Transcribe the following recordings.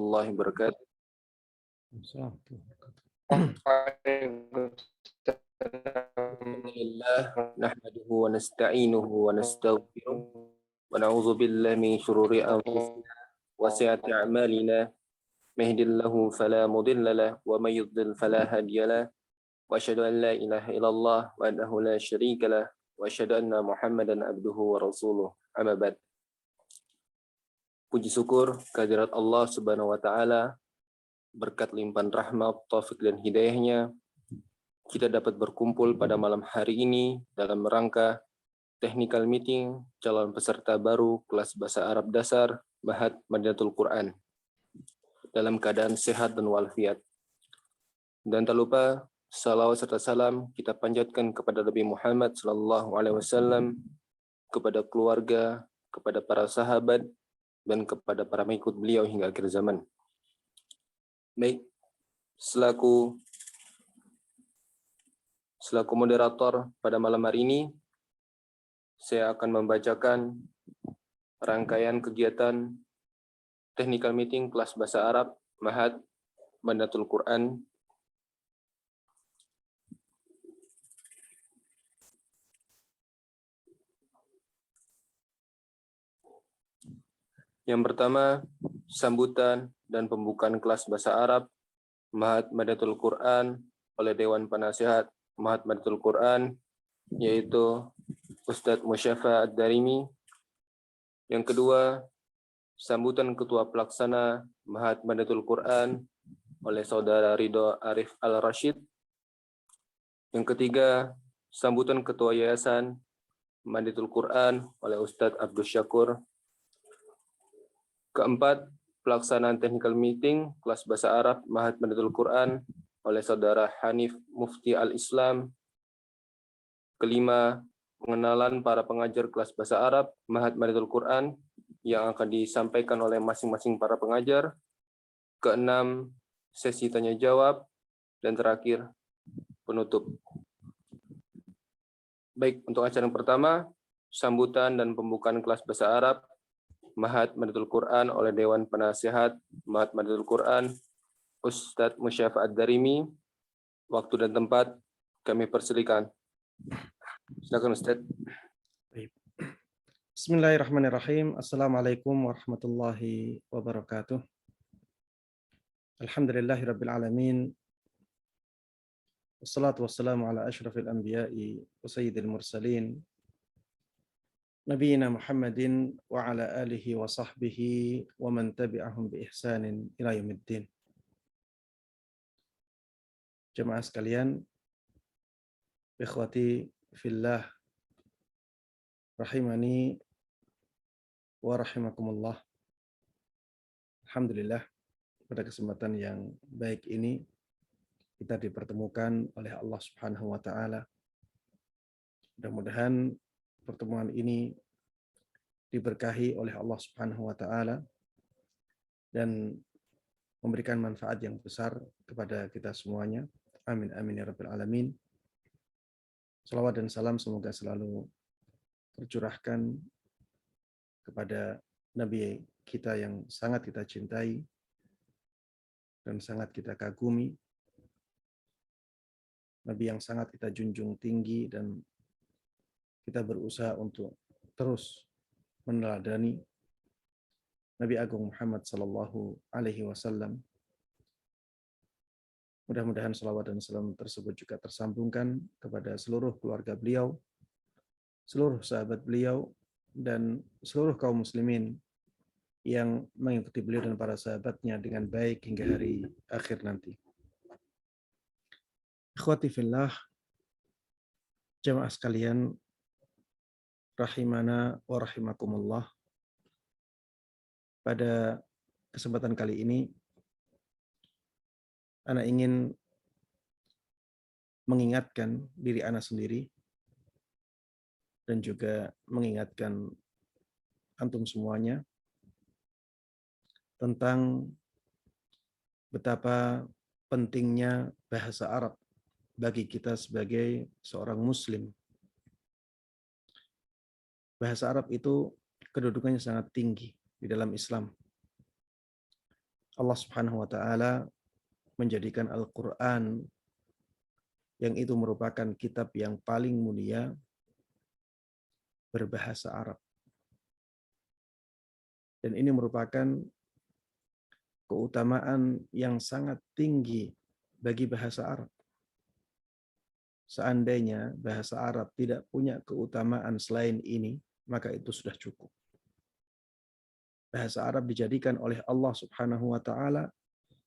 warahmatullahi wabarakatuh. Alhamdulillah nahmaduhu wa nasta'inuhu wa nastaghfiruh wa na'udzu billahi min shururi anfusina wa sayyiati a'malina may yahdihillahu fala mudilla lahu wa may yudlil fala hadiya lahu wa asyhadu an la ilaha illallah wahdahu la syarika lahu wa asyhadu anna Muhammadan abduhu wa rasuluh. Amma ba'd. Puji syukur kehadirat Allah Subhanahu wa taala, berkat limpahan rahmat, taufik dan hidayahnya, kita dapat berkumpul pada malam hari ini dalam rangka technical meeting calon peserta baru kelas bahasa Arab dasar Ma'had Madinatul Quran dalam keadaan sehat dan walafiat. Dan tak lupa salawat serta salam kita panjatkan kepada Nabi Muhammad SAW, kepada keluarga, kepada para sahabat, dan kepada para pengikut beliau hingga akhir zaman. Baik, selaku moderator pada malam hari ini, saya akan membacakan rangkaian kegiatan technical meeting kelas bahasa Arab Ma'had Madinatul Quran yang pertama, sambutan dan pembukaan kelas bahasa Arab Ma'had Madinatul Quran oleh Dewan Penasihat Ma'had Madinatul Quran, yaitu Ustadz Musyafa Ad-Darimi. Yang kedua, sambutan Ketua Pelaksana Ma'had Madinatul Quran oleh Saudara Ridho Arif Al-Rashid. Yang ketiga, sambutan Ketua Yayasan Madinatul Quran oleh Ustadz Abdul Syakur. Keempat, pelaksanaan technical meeting kelas bahasa Arab Ma'had Madinatul Quran oleh Saudara Hanif Mufti Al-Islam. Kelima, pengenalan para pengajar kelas bahasa Arab Ma'had Madinatul Quran yang akan disampaikan oleh masing-masing para pengajar. Keenam, sesi tanya jawab. Dan terakhir, penutup. Baik, untuk acara yang pertama, sambutan dan pembukaan kelas bahasa Arab Ma'had Madinatul Quran oleh Dewan Penasihat Ma'had Madinatul Quran, Ustadz Musyafa Ad-Darimi. Waktu dan tempat kami persilakan. Silakan Ustadz. Bismillahirrahmanirrahim. Assalamualaikum warahmatullahi wabarakatuh. Alhamdulillahirabbil alamin. Wassalatu wassalamu ala asyrafil anbiya'i wa sayyidil mursalin. Nabiyyina Muhammadin wa ala alihi wa sahbihi wa man tabi'ahum bi ihsanin ila yaumiddin. Jemaah sekalian, ikhwati fillah, rahimani wa rahimakumullah. Alhamdulillah, pada kesempatan yang baik ini kita dipertemukan oleh Allah Subhanahu wa taala. Mudah-mudahan pertemuan ini diberkahi oleh Allah Subhanahu wa taala dan memberikan manfaat yang besar kepada kita semuanya. Amin amin ya rabbal alamin. Salawat dan salam semoga selalu tercurahkan kepada Nabi kita yang sangat kita cintai dan sangat kita kagumi. Nabi yang sangat kita junjung tinggi dan kita berusaha untuk terus meneladani, Nabi Agung Muhammad sallallahu alaihi wasallam. Mudah-mudahan salawat dan salam tersebut juga tersambungkan kepada seluruh keluarga beliau, seluruh sahabat beliau, dan seluruh kaum muslimin yang mengikuti beliau dan para sahabatnya dengan baik hingga hari akhir nanti. Ikhwati fillah, jemaah sekalian, rahimana wa rahimakumullah. Pada kesempatan kali ini, Ana ingin mengingatkan diri Ana sendiri dan juga mengingatkan antum semuanya tentang betapa pentingnya bahasa Arab bagi kita sebagai seorang muslim. Bahasa Arab itu kedudukannya sangat tinggi di dalam Islam. Allah Subhanahu wa taala menjadikan Al-Qur'an yang itu merupakan kitab yang paling mulia berbahasa Arab. Dan ini merupakan keutamaan yang sangat tinggi bagi bahasa Arab. Seandainya bahasa Arab tidak punya keutamaan selain ini, maka itu sudah cukup. Bahasa Arab dijadikan oleh Allah Subhanahu wa taala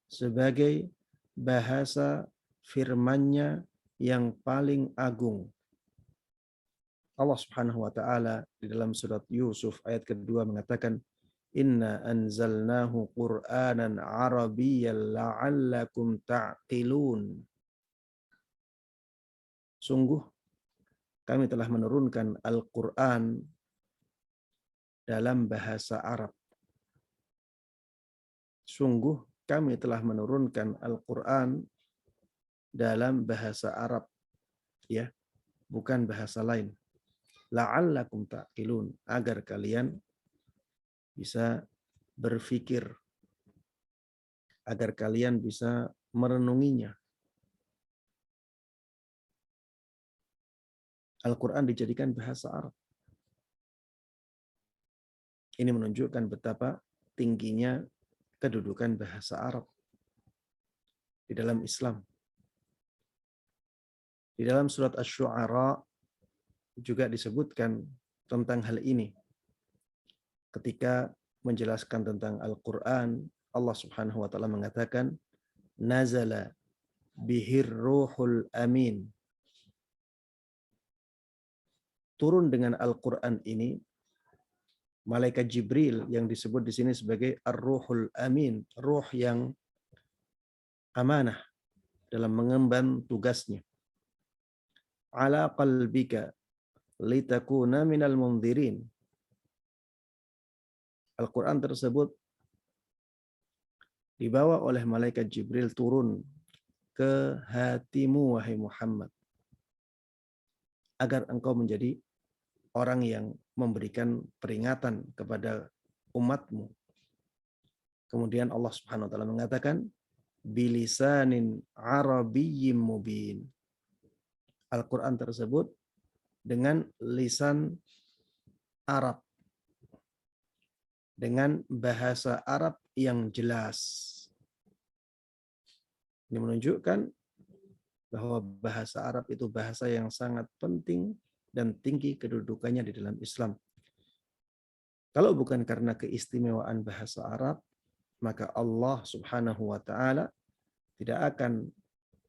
sebagai bahasa firman-Nya yang paling agung. Allah Subhanahu wa taala di dalam surat Yusuf ayat kedua mengatakan, Inna anzalnahu Qur'anan Arabiyyan la'allakum ta'qilun. Sungguh kami telah menurunkan Al-Qur'an dalam bahasa Arab. Sungguh kami telah menurunkan Al-Qur'an dalam bahasa Arab, ya, bukan bahasa lain. La'allakum ta'qilun, agar kalian bisa berpikir, agar kalian bisa merenunginya. Al-Quran dijadikan bahasa Arab. Ini menunjukkan betapa tingginya kedudukan bahasa Arab di dalam Islam. Di dalam surat Asy-Syu'ara juga disebutkan tentang hal ini. Ketika menjelaskan tentang Al-Quran, Allah Subhanahu wa taala mengatakan, Nazala bihir ruhul amin. Turun dengan Al-Quran ini malaikat Jibril yang disebut di sini sebagai Ar-Ruhul Amin, ruh yang amanah dalam mengemban tugasnya. Ala qalbika litakuna minal mundzirin. Al-Quran tersebut dibawa oleh malaikat Jibril turun ke hatimu wahai Muhammad, agar engkau menjadi orang yang memberikan peringatan kepada umatmu. Kemudian Allah Subhanahu wa taala mengatakan bilisanin arabiyyim mubin. Al-Qur'an tersebut dengan lisan Arab, dengan bahasa Arab yang jelas. Ini menunjukkan bahwa bahasa Arab itu bahasa yang sangat penting dan tinggi kedudukannya di dalam Islam. Kalau bukan karena keistimewaan bahasa Arab, maka Allah Subhanahu wa taala tidak akan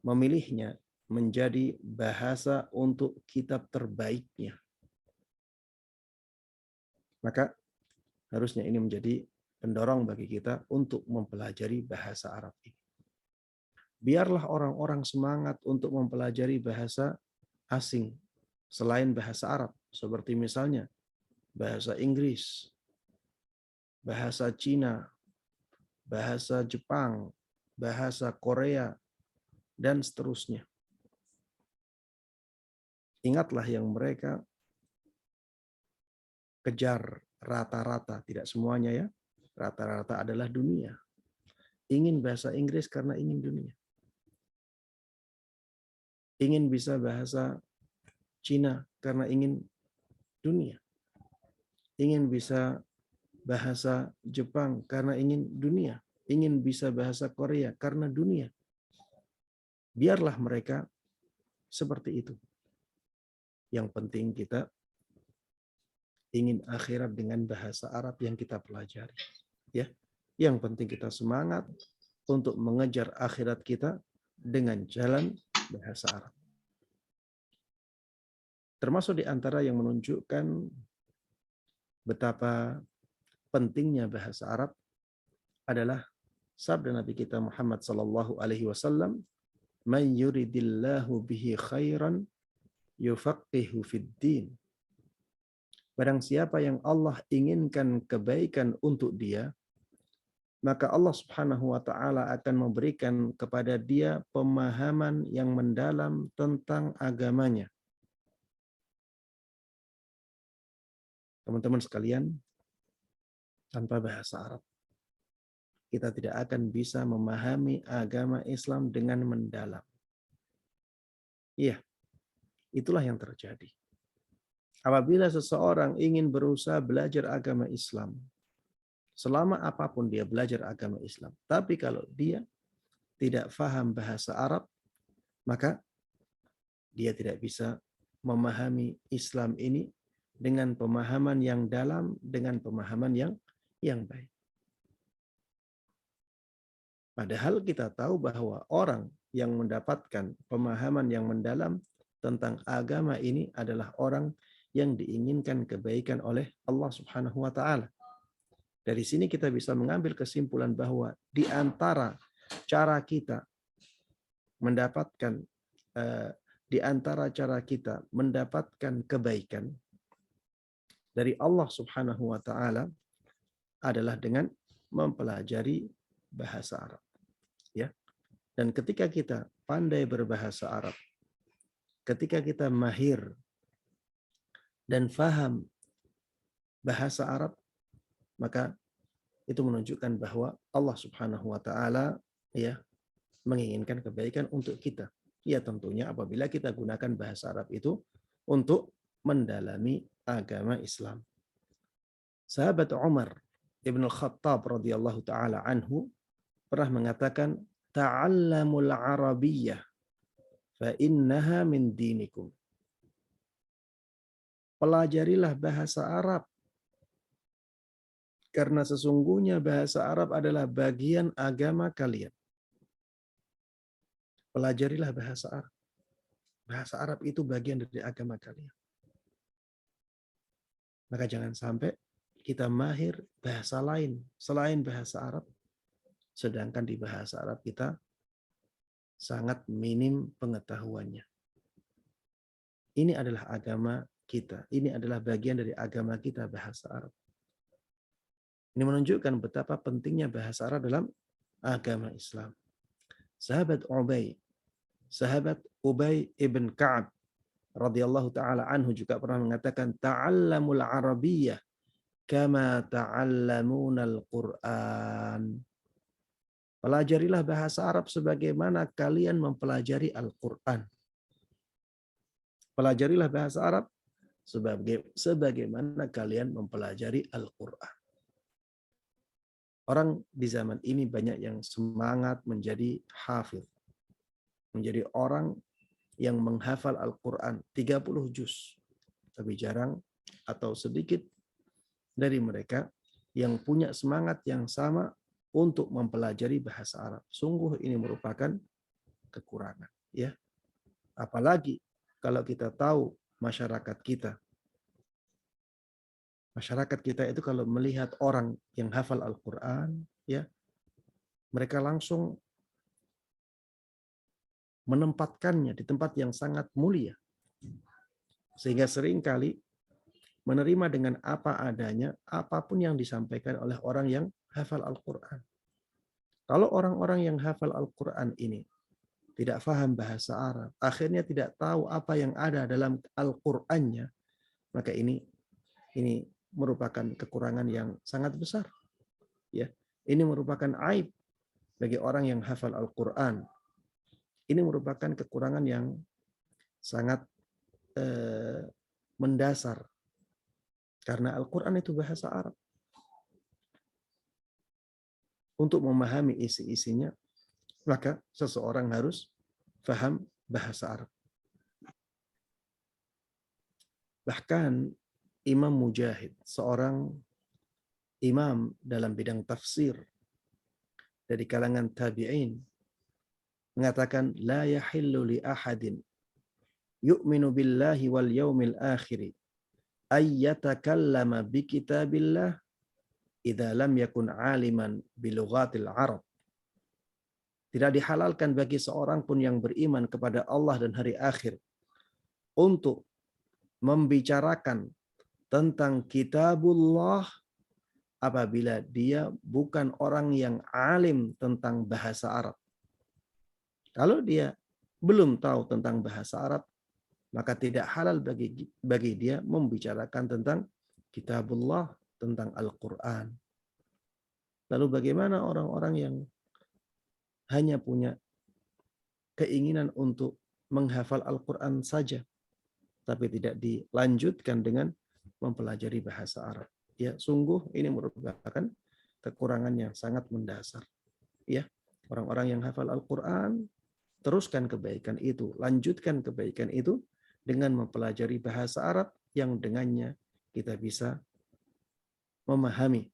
memilihnya menjadi bahasa untuk kitab terbaiknya. Maka harusnya ini menjadi pendorong bagi kita untuk mempelajari bahasa Arab ini. Biarlah orang-orang semangat untuk mempelajari bahasa asing selain bahasa Arab, seperti misalnya bahasa Inggris, bahasa Cina, bahasa Jepang, bahasa Korea, dan seterusnya. Ingatlah yang mereka kejar rata-rata, tidak semuanya ya, rata-rata adalah dunia. Ingin bahasa Inggris karena ingin dunia. Ingin bisa bahasa Cina karena ingin dunia. Ingin bisa bahasa Jepang karena ingin dunia. Ingin bisa bahasa Korea karena dunia. Biarlah mereka seperti itu. Yang penting kita ingin akhirat dengan bahasa Arab yang kita pelajari. Ya, yang penting kita semangat untuk mengejar akhirat kita dengan jalan bahasa Arab. Termasuk di antara yang menunjukkan betapa pentingnya bahasa Arab adalah sabda Nabi kita Muhammad sallallahu alaihi wasallam, "Man yuridillahu bihi khairan yufaqihu fid din." Barang siapa yang Allah inginkan kebaikan untuk dia, maka Allah Subhanahu wa taala akan memberikan kepada dia pemahaman yang mendalam tentang agamanya. Teman-teman sekalian, tanpa bahasa Arab kita tidak akan bisa memahami agama Islam dengan mendalam. Iya, itulah yang terjadi. Apabila seseorang ingin berusaha belajar agama Islam, selama apapun dia belajar agama Islam, tapi kalau dia tidak paham bahasa Arab, maka dia tidak bisa memahami Islam ini dengan pemahaman yang dalam, dengan pemahaman yang baik. Padahal kita tahu bahwa orang yang mendapatkan pemahaman yang mendalam tentang agama ini adalah orang yang diinginkan kebaikan oleh Allah Subhanahu wa taala. Dari sini kita bisa mengambil kesimpulan bahwa di antara cara kita mendapatkan kebaikan dari Allah Subhanahu wa taala adalah dengan mempelajari bahasa Arab, ya. Dan ketika kita pandai berbahasa Arab, ketika kita mahir dan faham bahasa Arab, maka itu menunjukkan bahwa Allah Subhanahu wa taala ya menginginkan kebaikan untuk kita. Ya tentunya apabila kita gunakan bahasa Arab itu untuk mendalami agama Islam. Sahabat Umar Ibn Khattab radhiyallahu taala anhu pernah mengatakan, "Ta'allamul Arabiyyah fa innaha min dinikum." Pelajarilah bahasa Arab karena sesungguhnya bahasa Arab adalah bagian agama kalian. Pelajarilah bahasa Arab. Bahasa Arab itu bagian dari agama kalian. Maka jangan sampai kita mahir bahasa lain selain bahasa Arab, sedangkan di bahasa Arab kita sangat minim pengetahuannya. Ini adalah agama kita. Ini adalah bagian dari agama kita, bahasa Arab. Ini menunjukkan betapa pentingnya bahasa Arab dalam agama Islam. Sahabat Ubay ibn Ka'ab radhiyallahu taala anhu juga pernah mengatakan, "Ta'allamul Arabiyyah kama ta'allamunal Qur'an." Pelajarilah bahasa Arab sebagaimana kalian mempelajari Al-Qur'an. Pelajarilah bahasa Arab sebagaimana kalian mempelajari Al-Qur'an. Orang di zaman ini banyak yang semangat menjadi hafidh. Menjadi orang yang menghafal Al-Quran 30 juz. Tapi jarang atau sedikit dari mereka yang punya semangat yang sama untuk mempelajari bahasa Arab. Sungguh ini merupakan kekurangan. Ya. Apalagi kalau kita tahu masyarakat kita. Masyarakat kita itu kalau melihat orang yang hafal Al-Quran, ya, mereka langsung menempatkannya di tempat yang sangat mulia. Sehingga seringkali menerima dengan apa adanya, apapun yang disampaikan oleh orang yang hafal Al-Quran. Kalau orang-orang yang hafal Al-Quran ini tidak paham bahasa Arab, akhirnya tidak tahu apa yang ada dalam Al-Qurannya, maka ini merupakan kekurangan yang sangat besar. Ya, ini merupakan aib bagi orang yang hafal Al-Quran. Ini merupakan kekurangan yang sangat mendasar. Karena Al-Quran itu bahasa Arab. Untuk memahami isi-isinya, maka seseorang harus paham bahasa Arab. Bahkan Imam Mujahid, seorang imam dalam bidang tafsir dari kalangan tabi'in, mengatakan, la yahillu li ahadin yu'minu billahi wal yaumil akhiri ayyatakallama bi kitabillah idza lam yakun aliman bi lughatil arab. Tidak dihalalkan bagi seorang pun yang beriman kepada Allah dan hari akhir untuk membicarakan tentang kitabullah apabila dia bukan orang yang alim tentang bahasa Arab. Kalau dia belum tahu tentang bahasa Arab, maka tidak halal bagi dia membicarakan tentang kitabullah, tentang Al-Quran. Lalu bagaimana orang-orang yang hanya punya keinginan untuk menghafal Al-Quran saja, tapi tidak dilanjutkan dengan mempelajari bahasa Arab? Ya, sungguh ini merupakan kekurangan yang sangat mendasar. Ya, orang-orang yang hafal Al-Quran, teruskan kebaikan itu, lanjutkan kebaikan itu dengan mempelajari bahasa Arab yang dengannya kita bisa memahami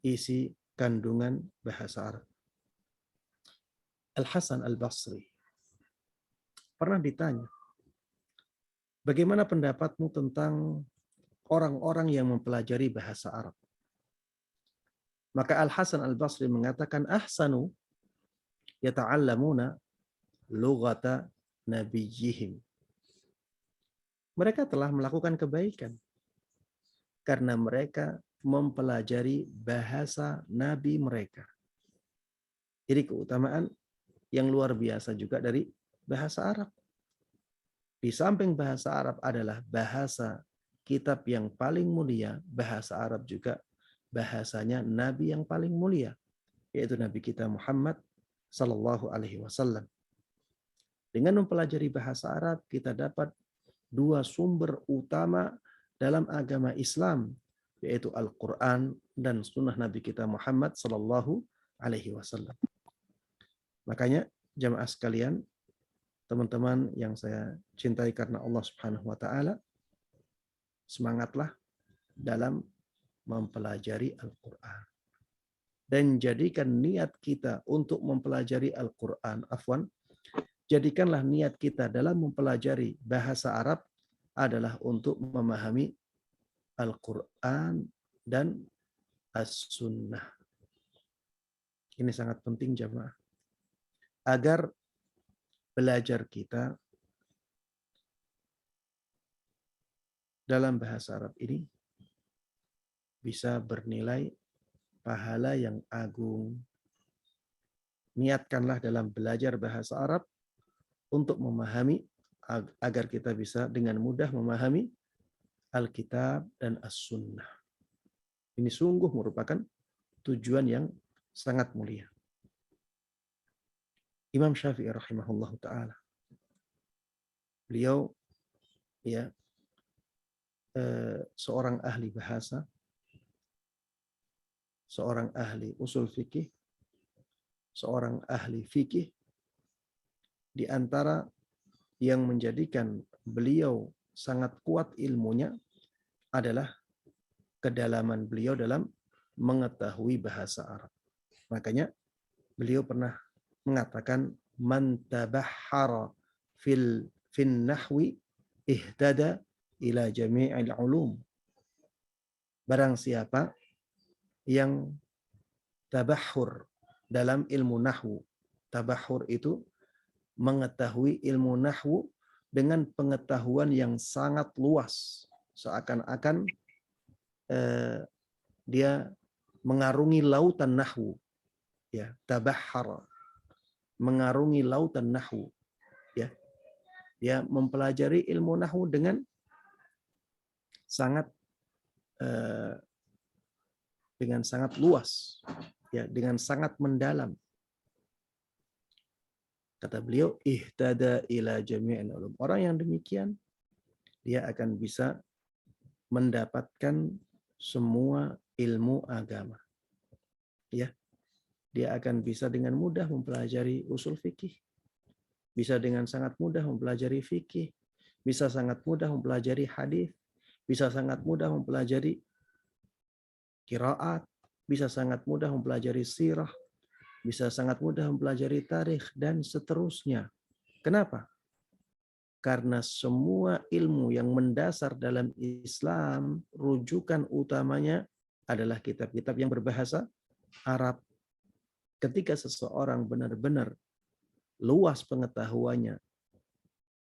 isi kandungan bahasa Arab. Al-Hasan Al-Basri pernah ditanya, bagaimana pendapatmu tentang orang-orang yang mempelajari bahasa Arab? Maka Al-Hasan Al-Basri mengatakan, ahsanu yata'allamuna lughata nabiyihim. Mereka telah melakukan kebaikan karena mereka mempelajari bahasa nabi mereka. Jadi keutamaan yang luar biasa juga dari bahasa Arab. Di samping bahasa Arab adalah bahasa kitab yang paling mulia, bahasa Arab juga bahasanya nabi yang paling mulia, yaitu Nabi kita Muhammad sallallahu alaihi wasallam. Dengan mempelajari bahasa Arab, kita dapat dua sumber utama dalam agama Islam, yaitu Al-Quran dan sunnah Nabi kita Muhammad sallallahu alaihi wasallam. Makanya jamaah sekalian, teman-teman yang saya cintai karena Allah Subhanahu wa taala, semangatlah dalam mempelajari Al-Quran. Dan jadikan niat kita untuk mempelajari Al-Quran, jadikanlah niat kita dalam mempelajari bahasa Arab adalah untuk memahami Al-Quran dan As-Sunnah. Ini sangat penting jamaah. Agar belajar kita dalam bahasa Arab ini bisa bernilai pahala yang agung. Niatkanlah dalam belajar bahasa Arab untuk memahami, agar kita bisa dengan mudah memahami Alkitab dan As-Sunnah. Ini sungguh merupakan tujuan yang sangat mulia. Imam Syafi'i rahimahullah ta'ala, beliau ya seorang ahli bahasa, seorang ahli usul fikih, seorang ahli fikih. Di antara yang menjadikan beliau sangat kuat ilmunya adalah kedalaman beliau dalam mengetahui bahasa Arab. Makanya beliau pernah mengatakan, man tabahhara fin nahwi ihtada ila jami'il ulum. Barang siapa yang tabahhur dalam ilmu nahwu. Tabahhur itu mengetahui ilmu nahwu dengan pengetahuan yang sangat luas, seakan-akan dia mengarungi lautan nahwu. Ya, tabahhara, mengarungi lautan nahwu. Ya, dia mempelajari ilmu nahwu dengan sangat luas, ya, dengan sangat mendalam. Kata beliau, ihtada ila jami'il ulum. Orang yang demikian, dia akan bisa mendapatkan semua ilmu agama. Ya, dia akan bisa dengan mudah mempelajari usul fikih, bisa dengan sangat mudah mempelajari fikih, bisa sangat mudah mempelajari hadis, bisa sangat mudah mempelajari qiraat, bisa sangat mudah mempelajari sirah, bisa sangat mudah mempelajari tarikh, dan seterusnya. Kenapa? Karena semua ilmu yang mendasar dalam Islam, rujukan utamanya adalah kitab-kitab yang berbahasa Arab. Ketika seseorang benar-benar luas pengetahuannya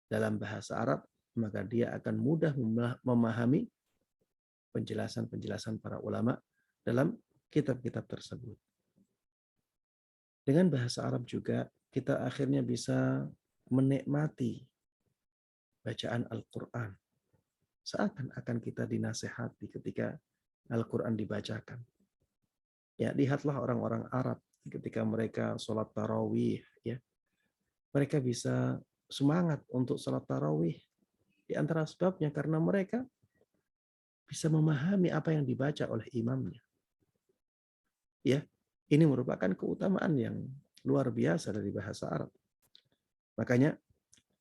dalam bahasa Arab, maka dia akan mudah memahami penjelasan-penjelasan para ulama dalam kitab-kitab tersebut. Dengan bahasa Arab juga kita akhirnya bisa menikmati bacaan Al-Quran. Seakan-akan kita dinasehati ketika Al-Quran dibacakan. Ya, lihatlah orang-orang Arab ketika mereka sholat tarawih, ya, mereka bisa semangat untuk sholat tarawih. Di antara sebabnya karena mereka bisa memahami apa yang dibaca oleh imamnya. Ya, ini merupakan keutamaan yang luar biasa dari bahasa Arab. Makanya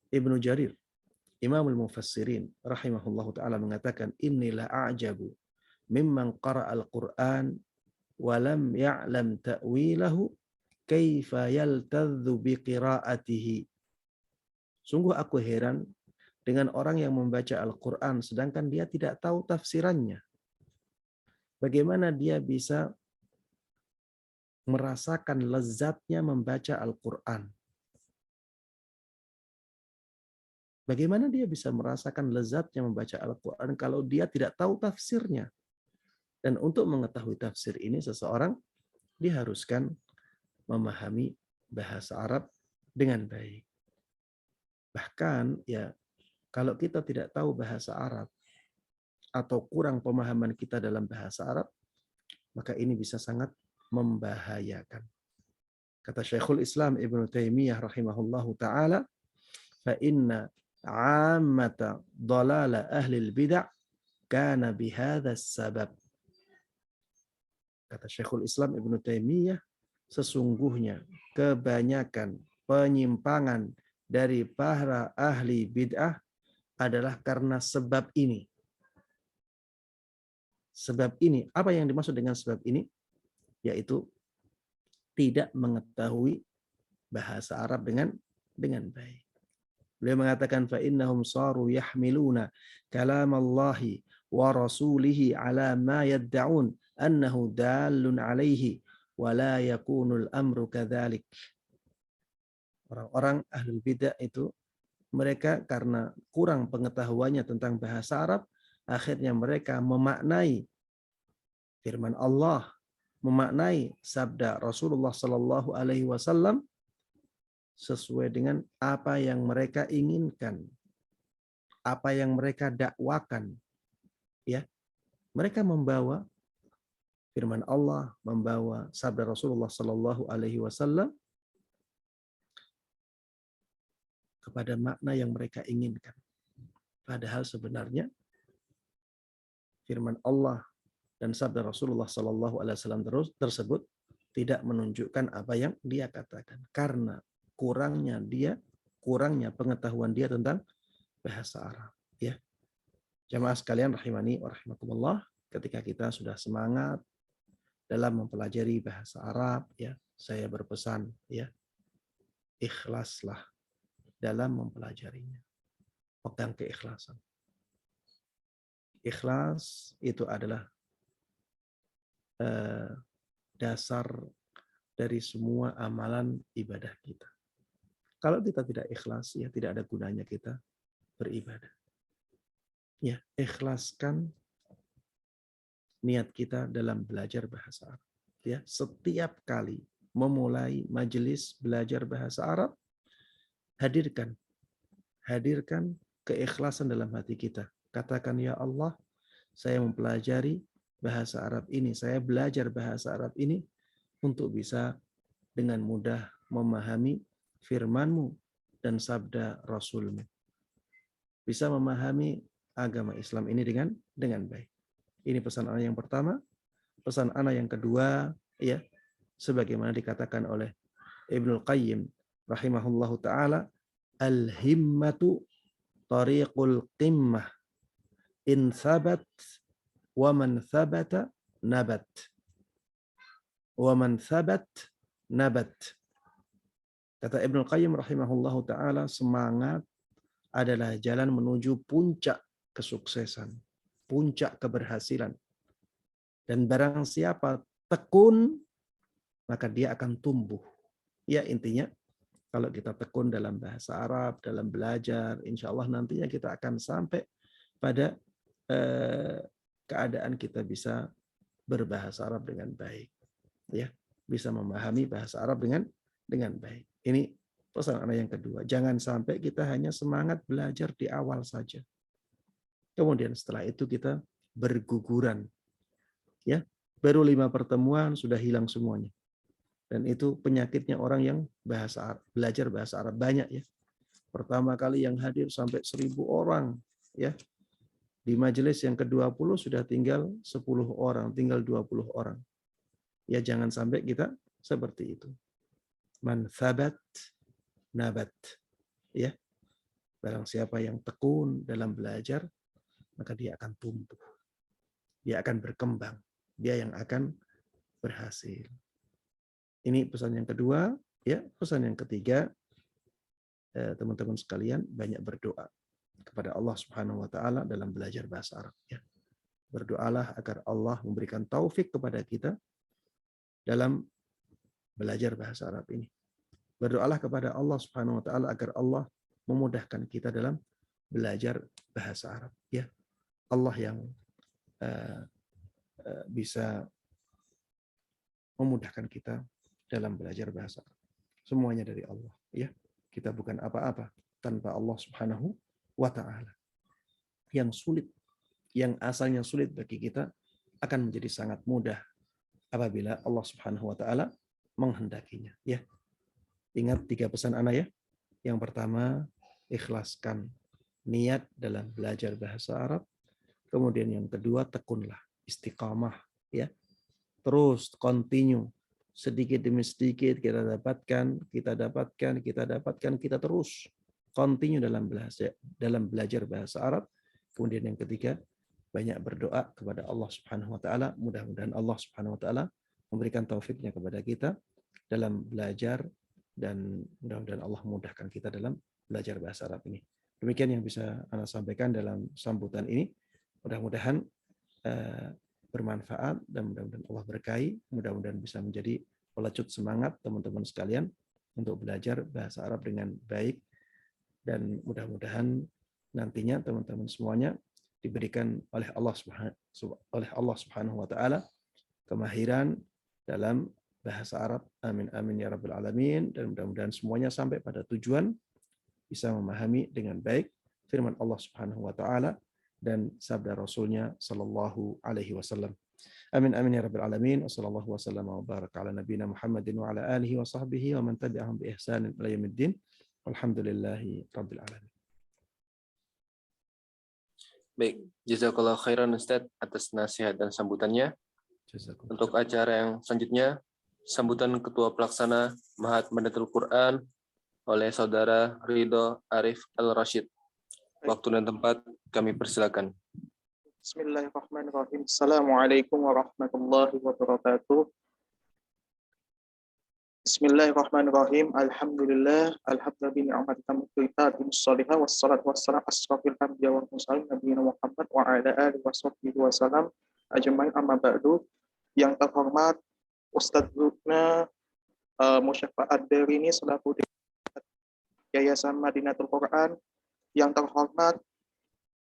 Ibnu Jarir, Imamul Mufassirin, rahimahullahu ta'ala mengatakan, Inilah a'jabu mimman qara'al Qur'an walam ya'lam ta'wilahu kaifa yaltadzu biqira'atihi. Sungguh aku heran dengan orang yang membaca Al-Quran sedangkan dia tidak tahu tafsirannya. Bagaimana dia bisa merasakan lezatnya membaca Al-Quran? Bagaimana dia bisa merasakan lezatnya membaca Al-Quran kalau dia tidak tahu tafsirnya? Dan untuk mengetahui tafsir ini, seseorang diharuskan memahami bahasa Arab dengan baik. Bahkan ya, kalau kita tidak tahu bahasa Arab atau kurang pemahaman kita dalam bahasa Arab, maka ini bisa sangat membahayakan. Kata Syekhul Islam Ibnu Taimiyah rahimahullahu taala, fa inna 'ammata dhalala ahli al-bid'ah kana bihadza sabab. Kata Syekhul Islam Ibnu Taimiyah, sesungguhnya kebanyakan penyimpangan dari para ahli bid'ah adalah karena sebab ini. Sebab ini, apa yang dimaksud dengan sebab ini? Yaitu tidak mengetahui bahasa Arab dengan baik. Beliau mengatakan fa innahum saru yahmiluna kalamallahi wa rasulihi ala ma yad'un annahu dallun alaihi wa la yakunul amru kadzalik. Orang-orang ahlul bidah itu mereka karena kurang pengetahuannya tentang bahasa Arab, akhirnya mereka memaknai firman Allah, memaknai sabda Rasulullah Sallallahu Alaihi Wasallam sesuai dengan apa yang mereka inginkan, apa yang mereka dakwakan. Ya, mereka membawa firman Allah, membawa sabda Rasulullah Sallallahu Alaihi Wasallam kepada makna yang mereka inginkan. Padahal sebenarnya firman Allah dan sabda Rasulullah Sallallahu Alaihi Wasallam tersebut tidak menunjukkan apa yang dia katakan karena kurangnya pengetahuan dia tentang bahasa Arab. Ya, jamaah sekalian rahimani wa rahimakumullah, ketika kita sudah semangat dalam mempelajari bahasa Arab, ya, saya berpesan, ya, ikhlaslah dalam mempelajarinya. Pegang keikhlasan. Ikhlas itu adalah dasar dari semua amalan ibadah kita. Kalau kita tidak ikhlas, ya tidak ada gunanya kita beribadah. Ya, ikhlaskan niat kita dalam belajar bahasa Arab. Ya, setiap kali memulai majelis belajar bahasa Arab, hadirkan keikhlasan dalam hati kita. Katakan, ya Allah, saya mempelajari bahasa Arab ini, saya belajar bahasa Arab ini untuk bisa dengan mudah memahami firman-Mu dan sabda Rasul-Mu. Bisa memahami agama Islam ini dengan baik. Ini pesan ana yang pertama. Pesan ana yang kedua, ya, sebagaimana dikatakan oleh Ibnul Qayyim rahimahullahu taala, al-himmatu tariqul qimmah in thabat wa man thabata nabat. Wa man thabat nabat. Kata Ibnu Qayyim rahimahullahu taala, semangat adalah jalan menuju puncak kesuksesan, puncak keberhasilan. Dan barang siapa tekun, maka dia akan tumbuh. Ya, intinya kalau kita tekun dalam bahasa Arab, dalam belajar, insya Allah nantinya kita akan sampai pada keadaan kita bisa berbahasa Arab dengan baik. Ya, bisa memahami bahasa Arab dengan baik. Ini pesan anak yang kedua. Jangan sampai kita hanya semangat belajar di awal saja. Kemudian setelah itu kita berguguran. Ya, baru 5 pertemuan sudah hilang semuanya. Dan itu penyakitnya orang yang belajar bahasa Arab banyak ya. Pertama kali yang hadir sampai 1.000 orang ya. Di majelis yang ke-20 sudah tinggal 10 orang, tinggal 20 orang. Ya jangan sampai kita seperti itu. Man thabat nabat. Ya. Barang siapa yang tekun dalam belajar, maka dia akan tumbuh. Dia akan berkembang. Dia yang akan berhasil. Ini pesan yang kedua, ya. Pesan yang ketiga, teman-teman sekalian banyak berdoa kepada Allah Subhanahu wa taala dalam belajar bahasa Arab ya. Berdoalah agar Allah memberikan taufik kepada kita dalam belajar bahasa Arab ini. Berdoalah kepada Allah Subhanahu wa taala agar Allah memudahkan kita dalam belajar bahasa Arab ya. Allah yang bisa memudahkan kita dalam belajar bahasa Arab. Semuanya dari Allah ya. Kita bukan apa-apa tanpa Allah Subhanahu wa taala. Yang sulit, yang asalnya sulit bagi kita akan menjadi sangat mudah apabila Allah Subhanahu wa taala menghendakinya ya. Ingat 3 pesan ana ya. Yang pertama, ikhlaskan niat dalam belajar bahasa Arab. Kemudian yang kedua, tekunlah, istiqamah ya. Terus continue, sedikit demi sedikit kita dapatkan, kita terus continue dalam belajar bahasa Arab. Kemudian yang ketiga, banyak berdoa kepada Allah Subhanahu wa taala. Mudah-mudahan Allah Subhanahu wa taala memberikan taufiknya kepada kita dalam belajar, dan mudah-mudahan Allah memudahkan kita dalam belajar bahasa Arab ini. Demikian yang bisa Anda sampaikan dalam sambutan ini. Mudah-mudahan bermanfaat dan mudah-mudahan Allah berkahi. Mudah-mudahan bisa menjadi pelecut semangat teman-teman sekalian untuk belajar bahasa Arab dengan baik, dan mudah-mudahan nantinya teman-teman semuanya diberikan oleh Allah Subhanahu wa taala kemahiran dalam bahasa Arab. Amin amin ya rabbal alamin. Dan mudah-mudahan semuanya sampai pada tujuan, bisa memahami dengan baik firman Allah Subhanahu wa taala dan sabda Rasulnya sallallahu alaihi wasallam. Amin amin ya rabbal alamin. Wassallallahu wasallam wa baraka ala nabiyina Muhammadin wa ala alihi wa sahbihi wa man tabi'ahum bi ihsanin ila yaumiddin. Walhamdulillahi rabbil alamin. Baik, jazakallahu khairan Ustaz atas nasihat dan sambutannya. Untuk acara yang selanjutnya, sambutan Ketua Pelaksana Mahat Madatul Quran oleh Saudara Ridho Arif Al-Rashid. Waktu dan tempat kami persilakan. Bismillahirrahmanirrahim. Assalamualaikum warahmatullahi wabarakatuh. Bismillahirrahmanirrahim. Alhamdulillah. Alhamdulillah bi ni'mati tammati shalihah wassalatu wassalamu asrafil anbiya wal mursalin nabiyina Muhammad wa ala alihi washabbihi wasallam ajmain, amma ba'du. Yang terhormat Ustadz Zukna Musyafa Ad-Darini selaku Yayasan Madinatul Quran. Yang terhormat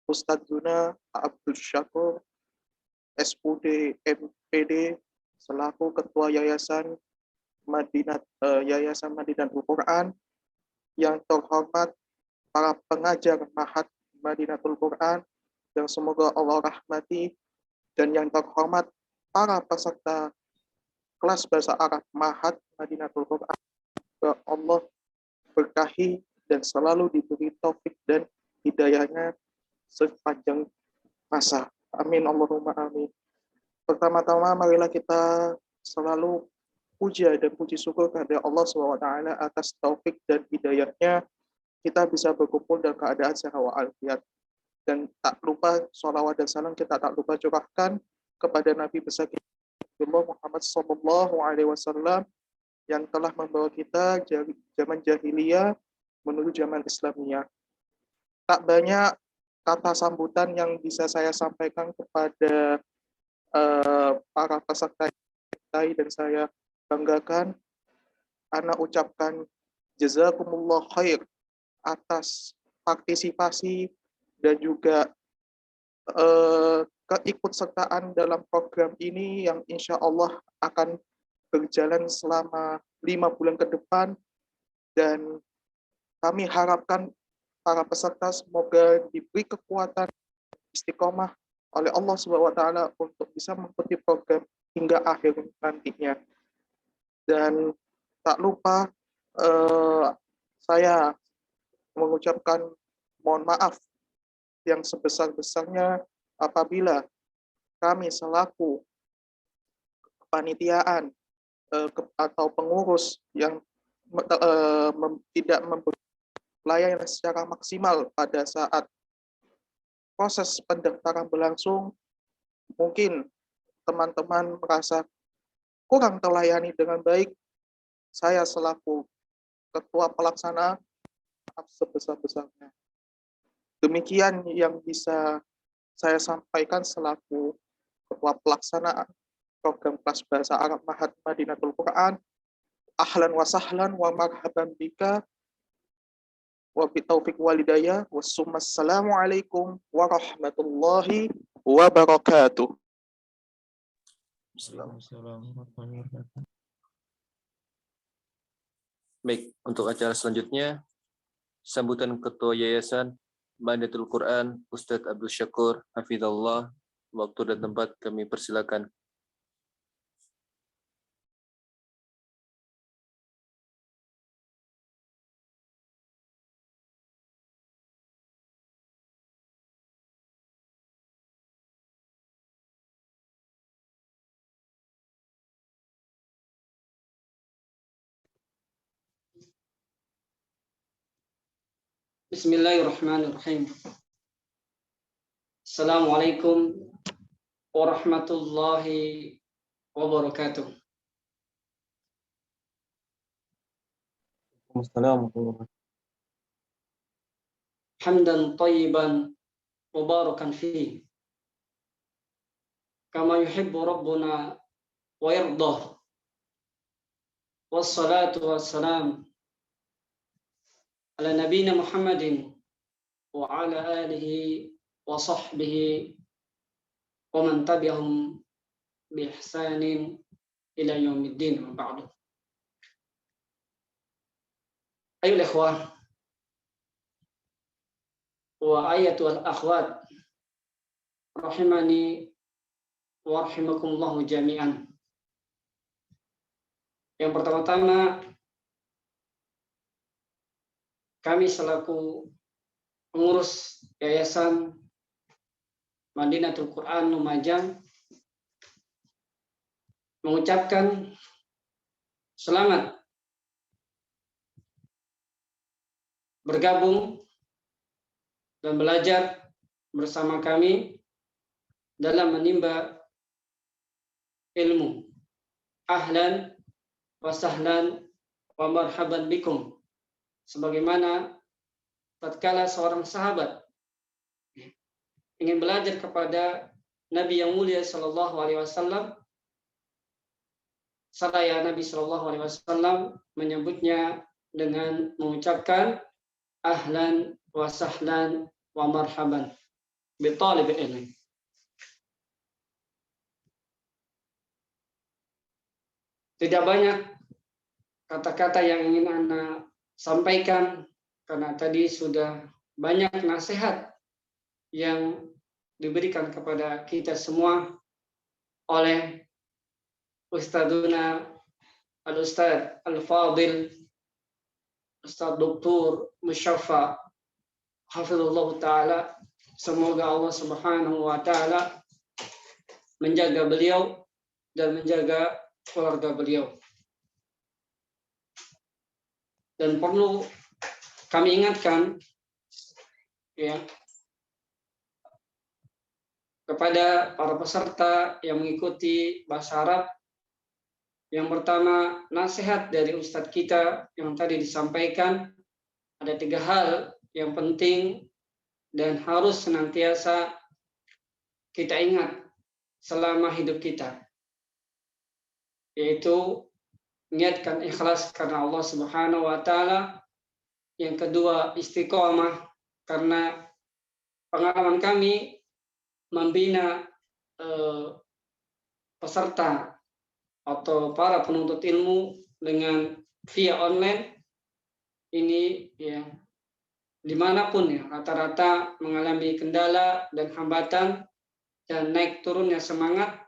Ustadz Zuna Abdul Syakur SUD MPD selaku Ketua Yayasan Madinatul Quran. Yang terhormat para pengajar Mahat Madinatul Quran yang semoga Allah rahmati, dan yang terhormat para peserta kelas bahasa Arab Mahat Madinatul Quran, Allah berkahi dan selalu diberi taufik dan hidayahnya sepanjang masa. Amin Allahumma amin. Pertama-tama marilah kita selalu puja dan puji syukur kepada Allah SWT atas taufik dan hidayahnya kita bisa berkumpul dalam keadaan sehat walafiat. Dan tak lupa sholawat dan salam kita tak lupa curahkan kepada Nabi besar kita Muhammad SAW yang telah membawa kita dari zaman jahiliyah menuju zaman Islamiyah. Tak banyak kata sambutan yang bisa saya sampaikan kepada para peserta dan saya banggakan. Ana ucapkan jazakumullah khair atas partisipasi dan juga keikutsertaan dalam program ini yang insya Allah akan berjalan selama 5 bulan ke depan, dan kami harapkan para peserta semoga diberi kekuatan, istiqomah oleh Allah Subhanahu wa taala untuk bisa mengikuti program hingga akhir nantinya. Dan tak lupa saya mengucapkan mohon maaf yang sebesar-besarnya apabila kami selaku kepanitiaan atau pengurus yang tidak memberi pelayanan secara maksimal pada saat proses pendaftaran berlangsung. Mungkin teman-teman merasa kurang terlayani dengan baik. Saya selaku ketua pelaksana maaf sebesar-besarnya. Demikian yang bisa saya sampaikan selaku ketua pelaksana program kelas bahasa Arab Ma'had Madinatul Quran. Ahlan wa sahlan wa marhaban bika wa bitaufiq walidayah. Wassalamualaikum warahmatullahi wabarakatuh. Baik, untuk acara selanjutnya, sambutan Ketua Yayasan Madinatul Quran, Ustadz Abdul Syakur, Hafizallah. Waktu dan tempat kami persilakan. Bismillahirrahmanirrahim. Assalamualaikum warahmatullahi wabarakatuh. Assalamualaikum. Hamdan tayyiban mubarakan fihi kama yuhibbu rabbuna wa yardah. Wassalatu wassalam ala nabiyina Muhammadin wa ala alihi wa sahbihi wa man tabi'ahum bi ihsanin ila yaumiddin wa ba'du. Ayuhal ikhwah wa ayatul akhwat rahimani wa rahimakumullahu jami'an. Yang pertama-tama, kami selaku pengurus Yayasan Madinatul Quran Lumajang mengucapkan selamat bergabung dan belajar bersama kami dalam menimba ilmu. Ahlan wa sahlan wa marhaban bikum. Sebagaimana tatkala seorang sahabat ingin belajar kepada Nabi yang mulia sallallahu alaihi wasallam, seraya Nabi sallallahu alaihi wasallam menyebutnya dengan mengucapkan ahlan wa sahlan wa marhaban bi talib ilmi. Tidak banyak kata-kata yang ingin Anda sampaikan karena tadi sudah banyak nasihat yang diberikan kepada kita semua oleh Ustadzuna Al-Ustadz Al-Fadil Ustadz Dr. Musyaffa Hafizullah Ta'ala. Semoga Allah Subhanahu wa Ta'ala menjaga beliau dan menjaga keluarga beliau. Dan perlu kami ingatkan ya kepada para peserta yang mengikuti bahasa Arab. Yang pertama, nasihat dari Ustadz kita yang tadi disampaikan, ada 3 hal yang penting dan harus senantiasa kita ingat selama hidup kita, yaitu niatkan ikhlas karena Allah Subhanahu wa Ta'ala. Yang kedua, istiqomah, karena pengalaman kami membina peserta atau para penuntut ilmu dengan via online ini ya, dimanapun ya rata-rata mengalami kendala dan hambatan dan naik turunnya semangat,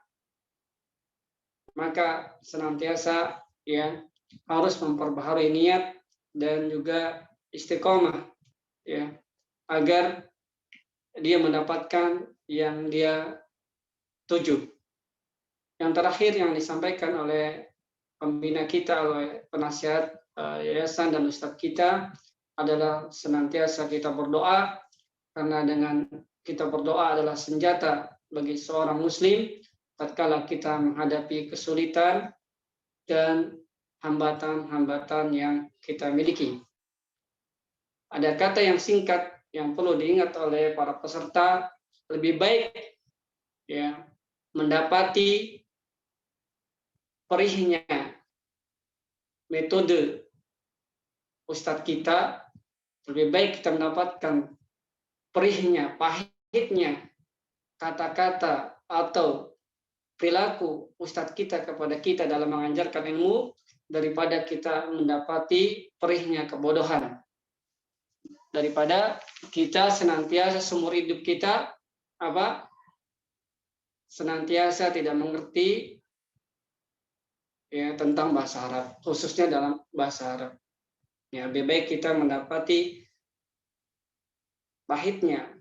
maka senantiasa ya harus memperbaharui niat dan juga istiqomah ya, agar dia mendapatkan yang dia tuju. Yang terakhir yang disampaikan oleh pembina kita, oleh penasihat yayasan dan ustadz kita adalah senantiasa kita berdoa, karena dengan kita berdoa adalah senjata bagi seorang muslim tatkala kita menghadapi kesulitan dan hambatan-hambatan yang kita miliki. Ada kata yang singkat yang perlu diingat oleh para peserta, lebih baik ya mendapati perihnya metode ustadz kita, lebih baik kita mendapatkan perihnya, pahitnya kata-kata atau perilaku ustadz kita kepada kita dalam mengajarkan ilmu, daripada kita mendapati perihnya kebodohan. Daripada kita senantiasa seumur hidup kita senantiasa tidak mengerti ya tentang bahasa Arab, khususnya dalam bahasa Arab. Ya, lebih baik kita mendapati pahitnya,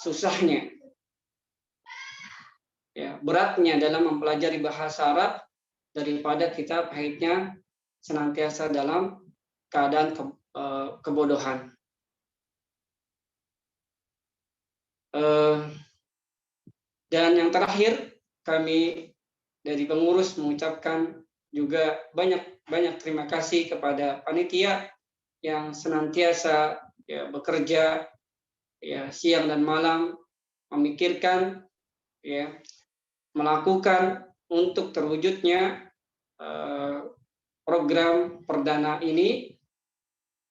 susahnya, ya, beratnya dalam mempelajari bahasa Arab, daripada kita pahitnya senantiasa dalam keadaan kebodohan. Dan yang terakhir, kami dari pengurus mengucapkan juga banyak terima kasih kepada panitia yang senantiasa ya, bekerja ya, siang dan malam, memikirkan ya, melakukan untuk terwujudnya program perdana ini.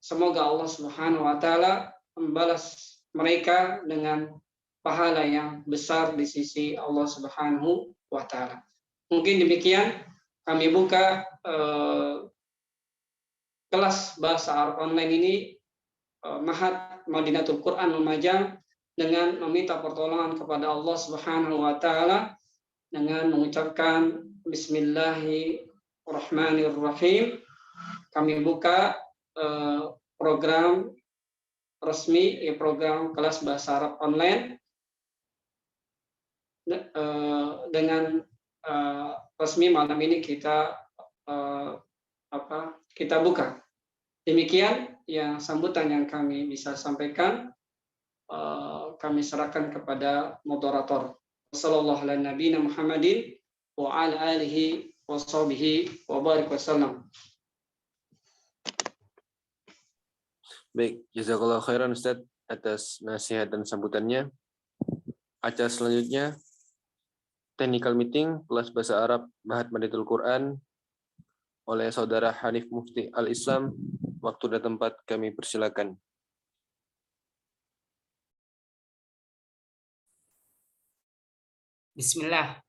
Semoga Allah Subhanahu wa taala membalas mereka dengan pahala yang besar di sisi Allah Subhanahu wa taala. Mungkin demikian kami buka kelas bahasa Arab online ini, Ma'had Madinatul Quran Lumajang, dengan meminta pertolongan kepada Allah Subhanahu wa taala dengan mengucapkan bismillahirrahmanirrahim. Kami buka program resmi, program kelas bahasa Arab online dengan resmi malam ini kita buka. Demikian yang sambutan yang kami bisa sampaikan. Kami serahkan kepada moderator. Wassallallahu ala nabiyina Muhammadin wa ala alihi wa sahbihi wa barik wasallam. Baik, jazakallah khairan Ustaz atas nasihat dan sambutannya. Acara selanjutnya, technical meeting kelas bahasa Arab Ma'had Madinatul Quran oleh Saudara Hanif Mufti Al-Islam. Waktu dan tempat kami persilakan. Bismillah.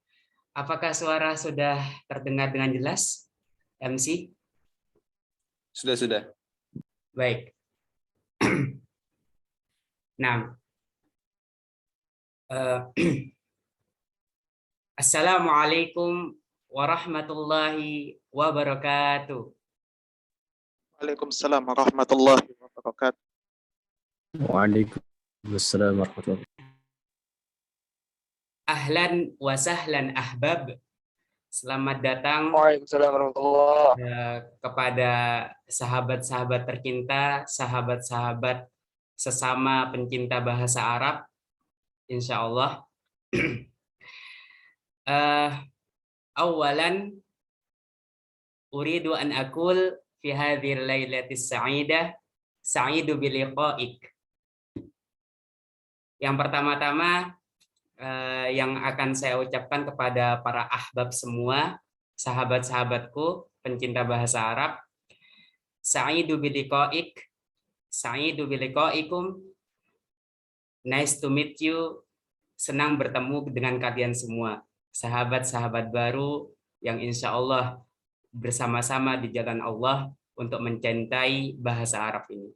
Apakah suara sudah terdengar dengan jelas, MC? Sudah. Baik. Nah, Assalamualaikum warahmatullahi wabarakatuh. Waalaikumsalam warahmatullahi wabarakatuh. Waalaikumsalam warahmatullahi wabarakatuh. Ahlan wa sahlan ahbab. Selamat datang kepada sahabat-sahabat tercinta, sahabat-sahabat sesama pencinta bahasa Arab, insya Allah. Awalan, uridu an aqul fi hadhil lailatis sa'idah, sa'idu biliqa'ik. Yang pertama-tama yang akan saya ucapkan kepada para ahbab semua, sahabat-sahabatku pencinta bahasa Arab, sa'idu biliqa'ik, sa'idu biliqa'ikum, nice to meet you, senang bertemu dengan kalian semua, sahabat-sahabat baru yang insya Allah bersama-sama di jalan Allah untuk mencintai bahasa Arab ini.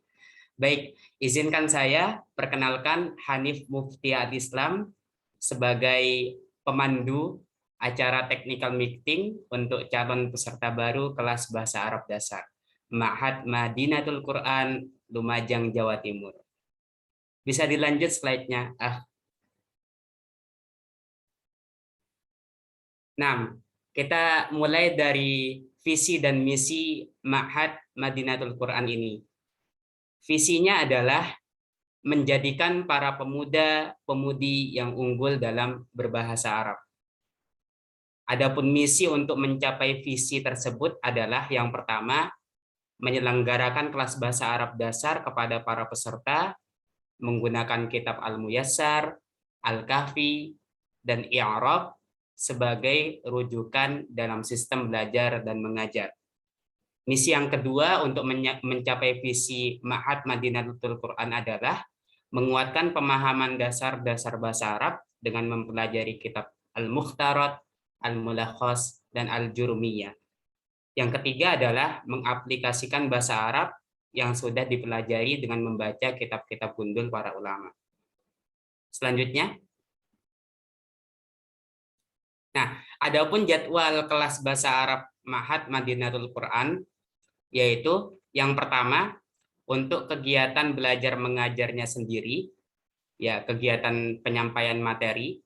Baik, izinkan saya perkenalkan Hanif Mufti Al-Islam sebagai pemandu acara technical meeting untuk calon peserta baru kelas Bahasa Arab Dasar Ma'had Madinatul Quran, Lumajang, Jawa Timur. Bisa dilanjut slide-nya. Nah, kita mulai dari visi dan misi Ma'had Madinatul Quran ini. Visinya adalah menjadikan para pemuda-pemudi yang unggul dalam berbahasa Arab. Adapun misi untuk mencapai visi tersebut adalah yang pertama, menyelenggarakan kelas bahasa Arab dasar kepada para peserta menggunakan kitab Al-Muyassar, Al-Kahfi, dan I'rab sebagai rujukan dalam sistem belajar dan mengajar. Misi yang kedua untuk mencapai visi Ma'had Madinatul Quran adalah menguatkan pemahaman dasar-dasar bahasa Arab dengan mempelajari kitab Al-Mukhtarat, Al-Mulakhas, dan Al-Jurmiyah. Yang ketiga adalah mengaplikasikan bahasa Arab yang sudah dipelajari dengan membaca kitab-kitab gundul para ulama. Selanjutnya, nah, adapun jadwal kelas bahasa Arab Ma'had Madinatul Quran, yaitu yang pertama untuk kegiatan belajar mengajarnya sendiri, ya kegiatan penyampaian materi,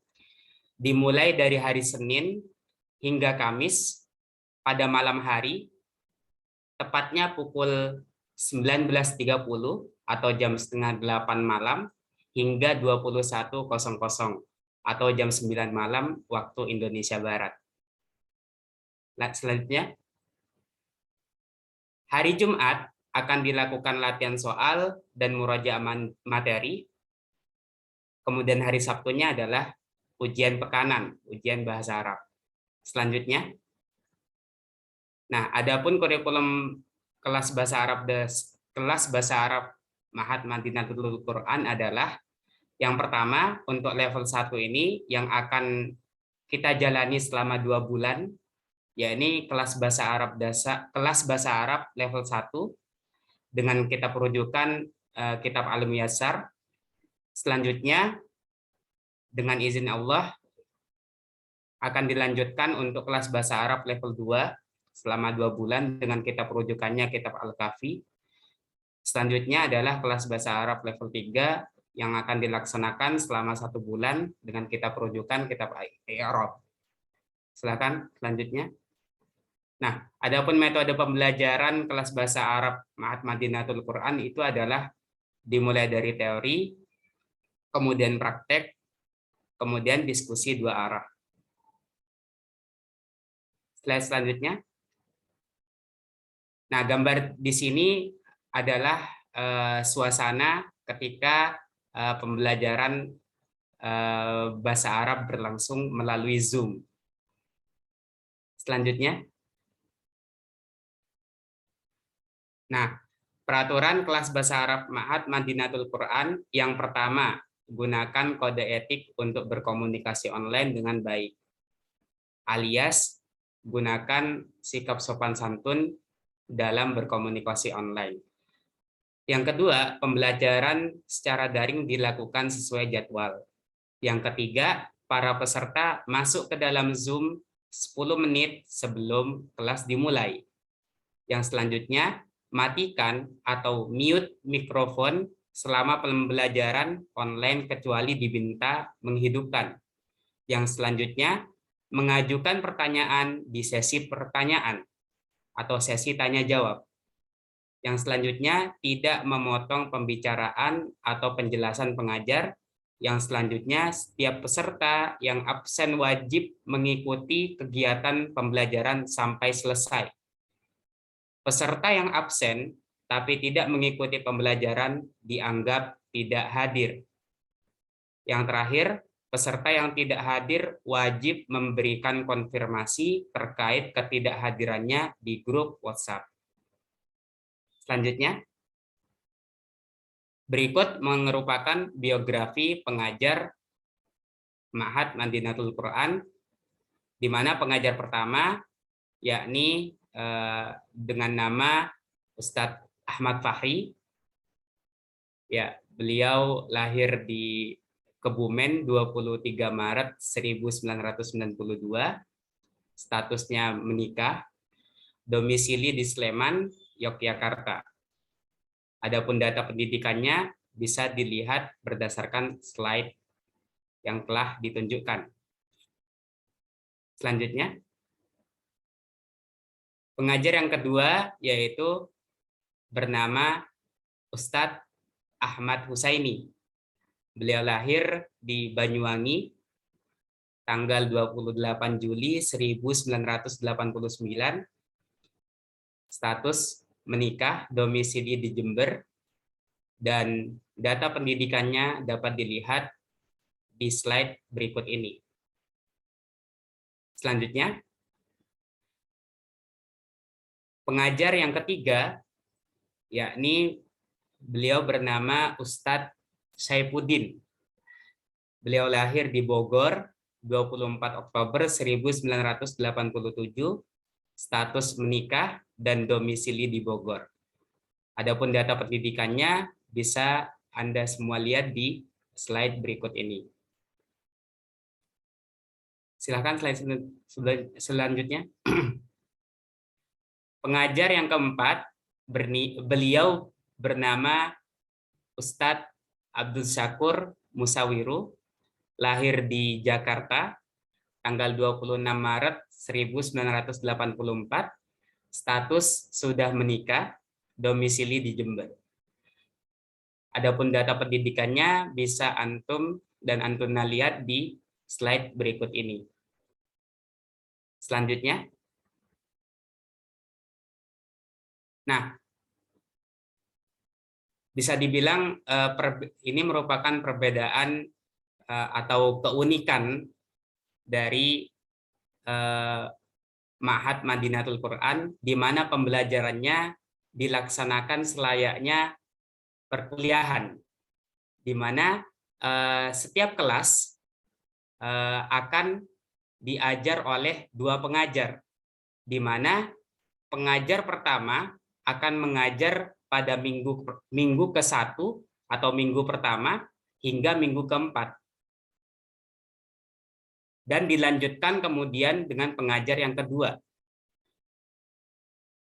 dimulai dari hari Senin hingga Kamis pada malam hari, tepatnya pukul 19.30 atau jam setengah 8 malam hingga 21.00 atau jam 9 malam waktu Indonesia Barat. Selanjutnya, hari Jumat akan dilakukan latihan soal dan murojaah materi. Kemudian hari Sabtunya adalah ujian pekanan, ujian bahasa Arab. Selanjutnya, nah, adapun kurikulum kelas bahasa Arab Ma'had Madinatul Quran adalah yang pertama untuk level 1 ini yang akan kita jalani selama 2 bulan, yakni kelas bahasa Arab level 1 dengan kitab rujukan kitab Al-Muyassar. Selanjutnya dengan izin Allah akan dilanjutkan untuk kelas bahasa Arab level 2 selama 2 bulan dengan kitab rujukannya kitab Al-Kahfi. Selanjutnya adalah kelas bahasa Arab level 3 yang akan dilaksanakan selama 1 bulan dengan kitab rujukan kitab I'rab. Silakan selanjutnya. Nah, adapun metode pembelajaran kelas bahasa Arab Ma'had Madinatul Quran itu adalah dimulai dari teori, kemudian praktek, kemudian diskusi 2 arah. Slide selanjutnya. Nah, gambar di sini adalah suasana ketika pembelajaran bahasa Arab berlangsung melalui Zoom. Selanjutnya. Nah, peraturan kelas bahasa Arab Ma'had Madinatul Quran yang pertama, gunakan kode etik untuk berkomunikasi online dengan baik. Alias, gunakan sikap sopan santun dalam berkomunikasi online. Yang kedua, pembelajaran secara daring dilakukan sesuai jadwal. Yang ketiga, para peserta masuk ke dalam Zoom 10 menit sebelum kelas dimulai. Yang selanjutnya, matikan atau mute mikrofon selama pembelajaran online kecuali diminta menghidupkan. Yang selanjutnya, mengajukan pertanyaan di sesi pertanyaan atau sesi tanya jawab. Yang selanjutnya, tidak memotong pembicaraan atau penjelasan pengajar. Yang selanjutnya, setiap peserta yang absen wajib mengikuti kegiatan pembelajaran sampai selesai. Peserta yang absen tapi tidak mengikuti pembelajaran dianggap tidak hadir. Yang terakhir, peserta yang tidak hadir wajib memberikan konfirmasi terkait ketidakhadirannya di grup WhatsApp. Selanjutnya, berikut merupakan biografi pengajar Ma'had Madinatul Quran, di mana pengajar pertama yakni dengan nama Ustadz Ahmad Fahri. Ya, beliau lahir di Kebumen 23 Maret 1992, statusnya menikah, domisili di Sleman, Yogyakarta. Adapun data pendidikannya bisa dilihat berdasarkan slide yang telah ditunjukkan. Selanjutnya, pengajar yang kedua yaitu bernama Ustadz Ahmad Husaini. Beliau lahir di Banyuwangi tanggal 28 Juli 1989, status menikah, domisili di Jember, dan data pendidikannya dapat dilihat di slide berikut ini. Selanjutnya, pengajar yang ketiga, yakni beliau bernama Ustadz Saifuddin. Beliau lahir di Bogor 24 Oktober 1987, status menikah dan domisili di Bogor. Adapun data pendidikannya bisa Anda semua lihat di slide berikut ini. Silakan slide selanjutnya. Pengajar yang keempat, beliau bernama Ustadz Abdul Syakur Musawiru, lahir di Jakarta tanggal 26 Maret 1984, status sudah menikah, domisili di Jember. Adapun data pendidikannya bisa antum dan antuna lihat di slide berikut ini. Selanjutnya. Nah, bisa dibilang ini merupakan perbedaan atau keunikan dari Ma'had Madinatul Quran, di mana pembelajarannya dilaksanakan selayaknya perkuliahan, di mana setiap kelas akan diajar oleh dua pengajar, di mana pengajar pertama akan mengajar pada minggu ke-1 atau minggu pertama hingga minggu ke-4. Dan dilanjutkan kemudian dengan pengajar yang kedua.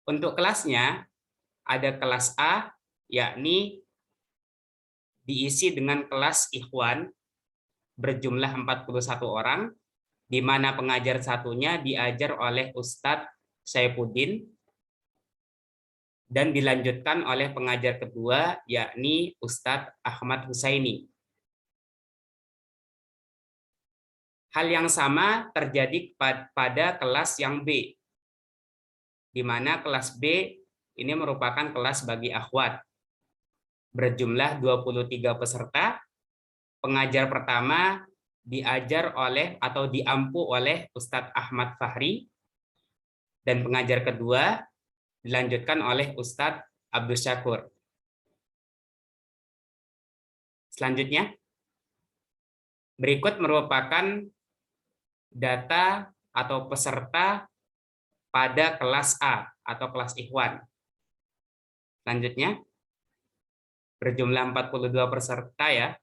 Untuk kelasnya ada kelas A, yakni diisi dengan kelas ikhwan berjumlah 41 orang, di mana pengajar satunya diajar oleh Ustadz Saifuddin, dan dilanjutkan oleh pengajar kedua, yakni Ustadz Ahmad Husaini. Hal yang sama terjadi pada kelas yang B, di mana kelas B ini merupakan kelas bagi akhwat. Berjumlah 23 peserta, pengajar pertama diajar oleh atau diampu oleh Ustadz Ahmad Fahri, dan pengajar kedua dilanjutkan oleh Ustadz Abdul Syakur. Selanjutnya, berikut merupakan data atau peserta pada kelas A atau kelas ikhwan. Selanjutnya, berjumlah 42 peserta ya.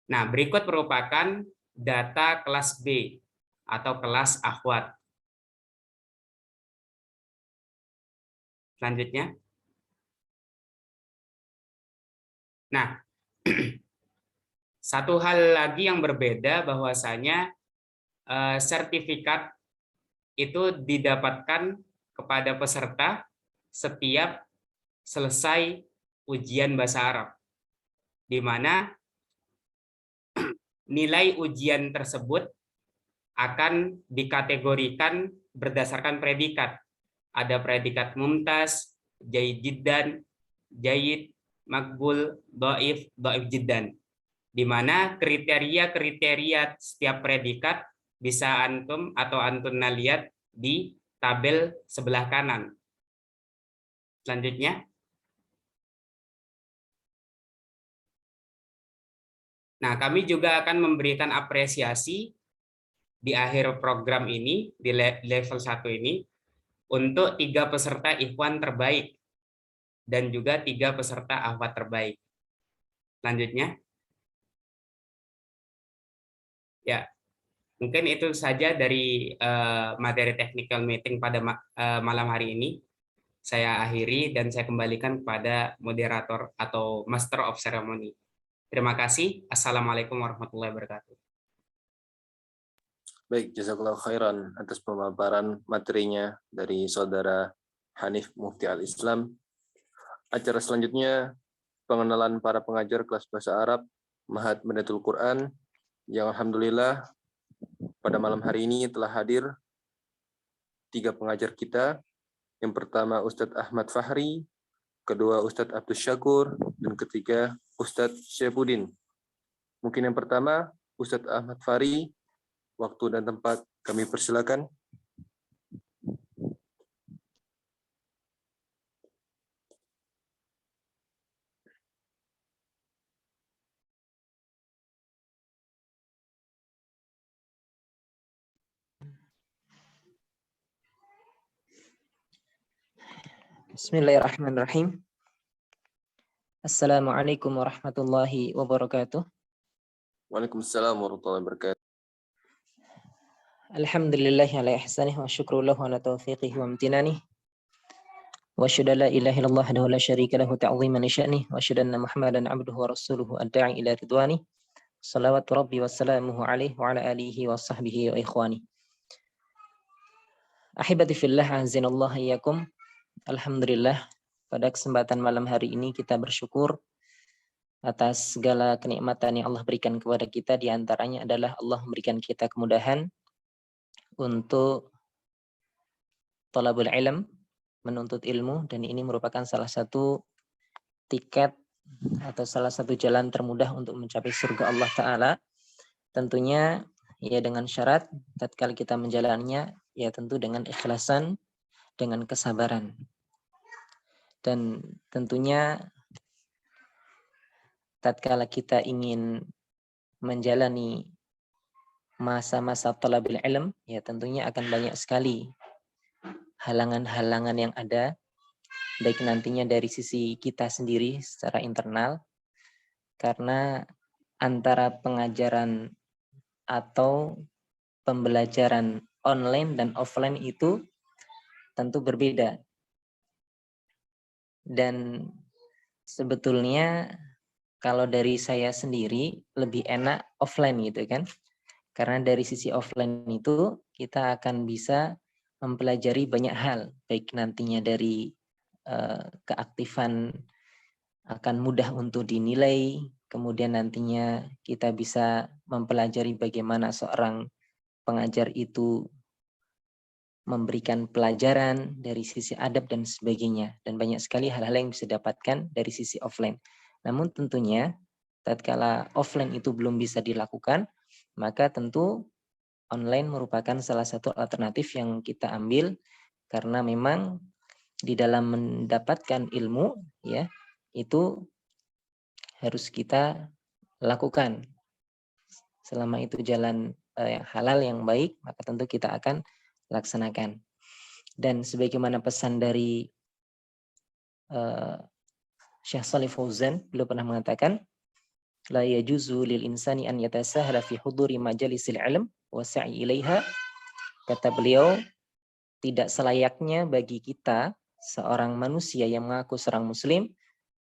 Nah, berikut merupakan data kelas B atau kelas akhwat. Selanjutnya. Nah, satu hal lagi yang berbeda bahwasanya sertifikat itu didapatkan kepada peserta setiap selesai ujian bahasa Arab, di mana nilai ujian tersebut akan dikategorikan berdasarkan predikat. Ada predikat mumtaz, jayyid jiddan, jayyid, makbul, dhaif, dhaif jiddan. Di mana kriteria-kriteria setiap predikat bisa antum atau antuna lihat di tabel sebelah kanan. Selanjutnya. Nah, kami juga akan memberikan apresiasi di akhir program ini, di level 1 ini, untuk 3 peserta ikhwan terbaik dan juga 3 peserta ahwat terbaik. Selanjutnya, ya mungkin itu saja dari materi technical meeting pada malam hari ini. Saya akhiri dan saya kembalikan kepada moderator atau Master of Ceremony. Terima kasih. Assalamualaikum warahmatullahi wabarakatuh. Baik, jazakallahu khairan atas pemaparan materinya dari Saudara Hanif Mufti Al-Islam. Acara selanjutnya, pengenalan para pengajar kelas bahasa Arab Ma'had Madinatul Quran, yang alhamdulillah pada malam hari ini telah hadir 3 pengajar kita. Yang pertama Ustadz Ahmad Fahri, kedua Ustadz Abdus Syakur, dan ketiga Ustadz Syaifuddin. Mungkin yang pertama Ustadz Ahmad Fahri, waktu dan tempat kami persilakan. Bismillahirrahmanirrahim. Assalamualaikum warahmatullahi wabarakatuh. Waalaikumsalam warahmatullahi wabarakatuh. Alhamdulillahi ala ihsanih wa syukru lahu ala taufiqihi wa amtinanih. Wa asyhadu an la ilaha illallah wahdahu la syarika lahu ta'ziman li sya'nih wa asyhadu anna Muhammadan 'abduhu wa rasuluhu ad-da'i ila ridwanih. Shalawatu rabbi wa salamuhu alaihi wa ala alihi wa sahbihi wa ikhwani. Ahibati fillah azinallahu iyyakum. Alhamdulillah, pada kesempatan malam hari ini kita bersyukur atas segala kenikmatan yang Allah berikan kepada kita. Di antaranya adalah Allah memberikan kita kemudahan untuk thalabul ilm, menuntut ilmu, dan ini merupakan salah satu tiket atau salah satu jalan termudah untuk mencapai surga Allah Ta'ala. Tentunya ya dengan syarat tatkala kita menjalaninya ya tentu dengan ikhlasan, dengan kesabaran. Dan tentunya tatkala kita ingin menjalani masa-masa talabil ilm, ya tentunya akan banyak sekali halangan-halangan yang ada, baik nantinya dari sisi kita sendiri secara internal, karena antara pengajaran atau pembelajaran online dan offline itu tentu berbeda. Dan sebetulnya kalau dari saya sendiri lebih enak offline gitu kan. Karena dari sisi offline itu kita akan bisa mempelajari banyak hal, baik nantinya dari keaktifan akan mudah untuk dinilai, kemudian nantinya kita bisa mempelajari bagaimana seorang pengajar itu memberikan pelajaran dari sisi adab dan sebagainya, dan banyak sekali hal-hal yang bisa didapatkan dari sisi offline. Namun tentunya tatkala offline itu belum bisa dilakukan, maka tentu online merupakan salah satu alternatif yang kita ambil, karena memang di dalam mendapatkan ilmu ya itu harus kita lakukan. Selama itu jalan yang halal yang baik, maka tentu kita akan laksanakan. Dan sebagaimana pesan dari Syekh Shalih Fauzan, beliau pernah mengatakan, la yajuzu lil insani an yatasahla fi huduri majalisil ilm wa sa'i ilaiha. Kata beliau, tidak selayaknya bagi kita seorang manusia yang mengaku seorang muslim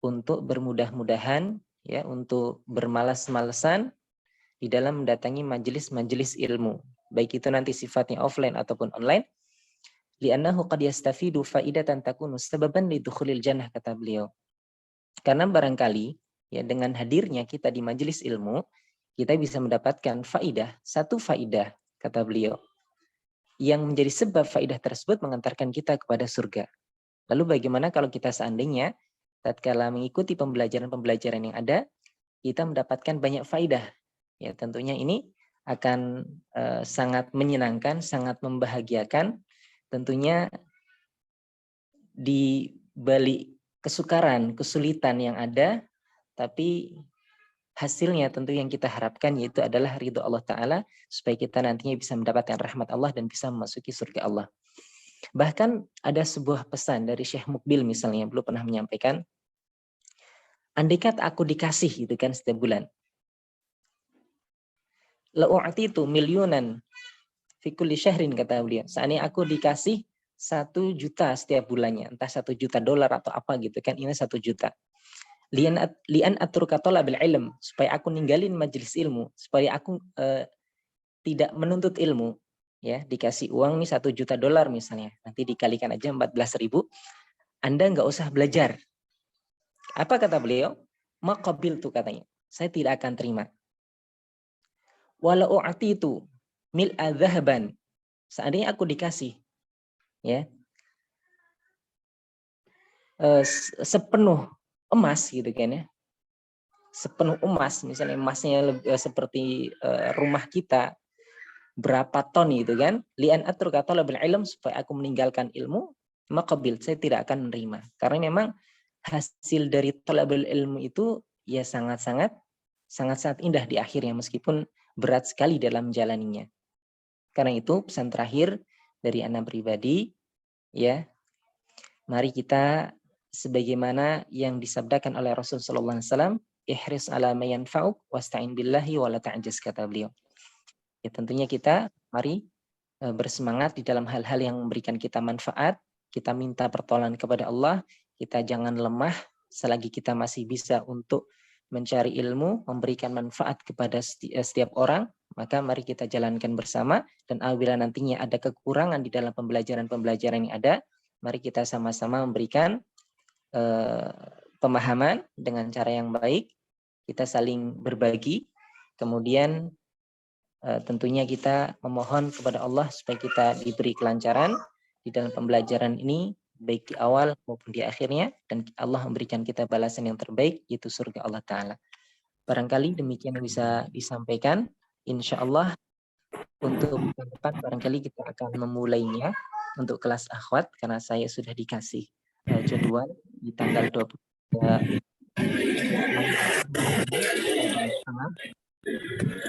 untuk bermudah-mudahan ya, untuk bermalas-malesan di dalam mendatangi majelis-majelis ilmu, baik itu nanti sifatnya offline ataupun online, li'annahu qad yastafidu faidatan takunu sababan lidukhulil jannah, kata beliau. Karena barangkali ya dengan hadirnya kita di majelis ilmu, kita bisa mendapatkan faidah, satu faidah, kata beliau, yang menjadi sebab faidah tersebut mengantarkan kita kepada surga. Lalu bagaimana kalau kita seandainya tatkala mengikuti pembelajaran-pembelajaran yang ada, kita mendapatkan banyak faidah. Ya tentunya ini akan sangat menyenangkan, sangat membahagiakan. Tentunya di balik kesukaran, kesulitan yang ada, tapi hasilnya tentu yang kita harapkan yaitu adalah ridho Allah Ta'ala, supaya kita nantinya bisa mendapatkan rahmat Allah dan bisa memasuki surga Allah. Bahkan ada sebuah pesan dari Syekh Mukbil misalnya, belum pernah menyampaikan, andaikan aku dikasih gitu kan setiap bulan, la'u'titu milyunan fi kulli syahrin, kata beliau. Seandainya aku dikasih 1 juta setiap bulannya, entah 1 juta dolar atau apa gitu kan, ini 1 juta. Lian atruka talabil ilm, supaya aku ninggalin majelis ilmu, supaya aku tidak menuntut ilmu, ya, dikasih uang nih 1 juta dolar misalnya, nanti dikalikan aja 14.000, Anda nggak usah belajar. Apa kata beliau? Maqabil tuh katanya, saya tidak akan terima. Walau a'titu mil'a dhahaban, seandainya aku dikasih, ya, sepenuh emas gitu kan ya, sepenuh emas, misalnya emasnya seperti rumah kita berapa ton gitu kan, lian atruka talabul ilm, supaya aku meninggalkan ilmu, maqabil, saya tidak akan menerima. Karena memang hasil dari talabul ilmu itu ya sangat-sangat indah di akhirnya, meskipun berat sekali dalam menjalaninya. Karena itu pesan terakhir dari ana pribadi, ya, mari kita sebagaimana yang disabdakan oleh Rasul sallallahu alaihi wasallam, ihris ala ma yanfa'uk wasta'in billahi wa la ta'jaz, kata beliau. Ya tentunya kita mari bersemangat di dalam hal-hal yang memberikan kita manfaat, kita minta pertolongan kepada Allah, kita jangan lemah selagi kita masih bisa untuk mencari ilmu, memberikan manfaat kepada setiap orang, maka mari kita jalankan bersama, dan apabila nantinya ada kekurangan di dalam pembelajaran yang ada, mari kita sama-sama memberikan pemahaman dengan cara yang baik, kita saling berbagi, kemudian tentunya kita memohon kepada Allah supaya kita diberi kelancaran di dalam pembelajaran ini, baik di awal maupun di akhirnya, dan Allah memberikan kita balasan yang terbaik, yaitu surga Allah Ta'ala. Barangkali demikian yang bisa disampaikan. Insya Allah untuk depan barangkali kita akan memulainya untuk kelas akhwat, karena saya sudah dikasih jadwal di tanggal 23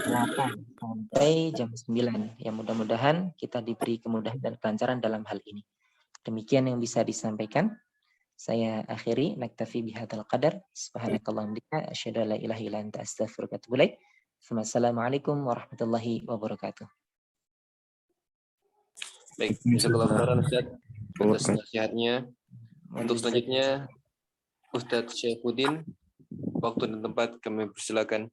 sampai jam 9. Ya mudah-mudahan kita diberi kemudahan dan kelancaran dalam hal ini. Demikian yang bisa disampaikan. Saya akhiri, naktafi bihadzal qadar. Subhanakallahumma bika asyhadu an la ilaha illa anta astaghfiruka wa atubu ilaik. Wassalamualaikum warahmatullahi wabarakatuh. Baik, jazakallahu khairan Ustaz atas nasihatnya. Untuk selanjutnya Ustadz Syaifuddin, waktu dan tempat kami persilakan.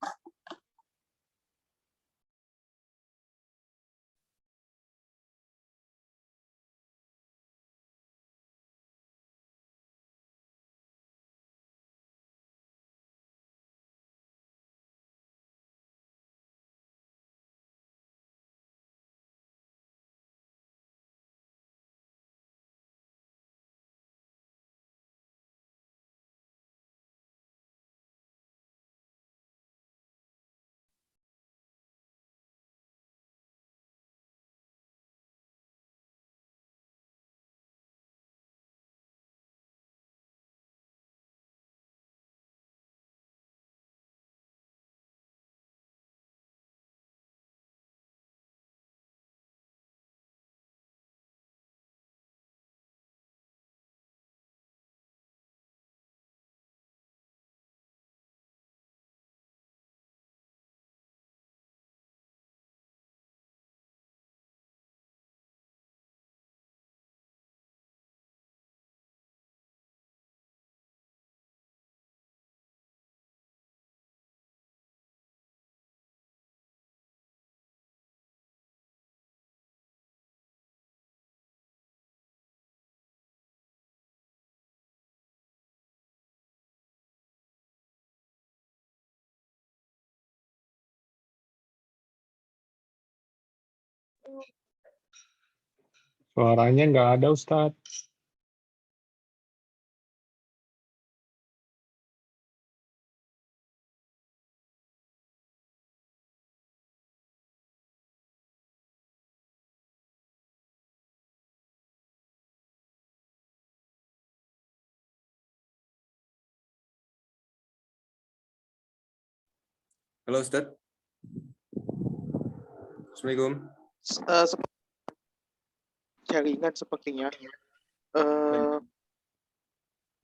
Suaranya nggak ada, Ustadz. Halo Ustadz. Assalamualaikum. jaringan sepertinya.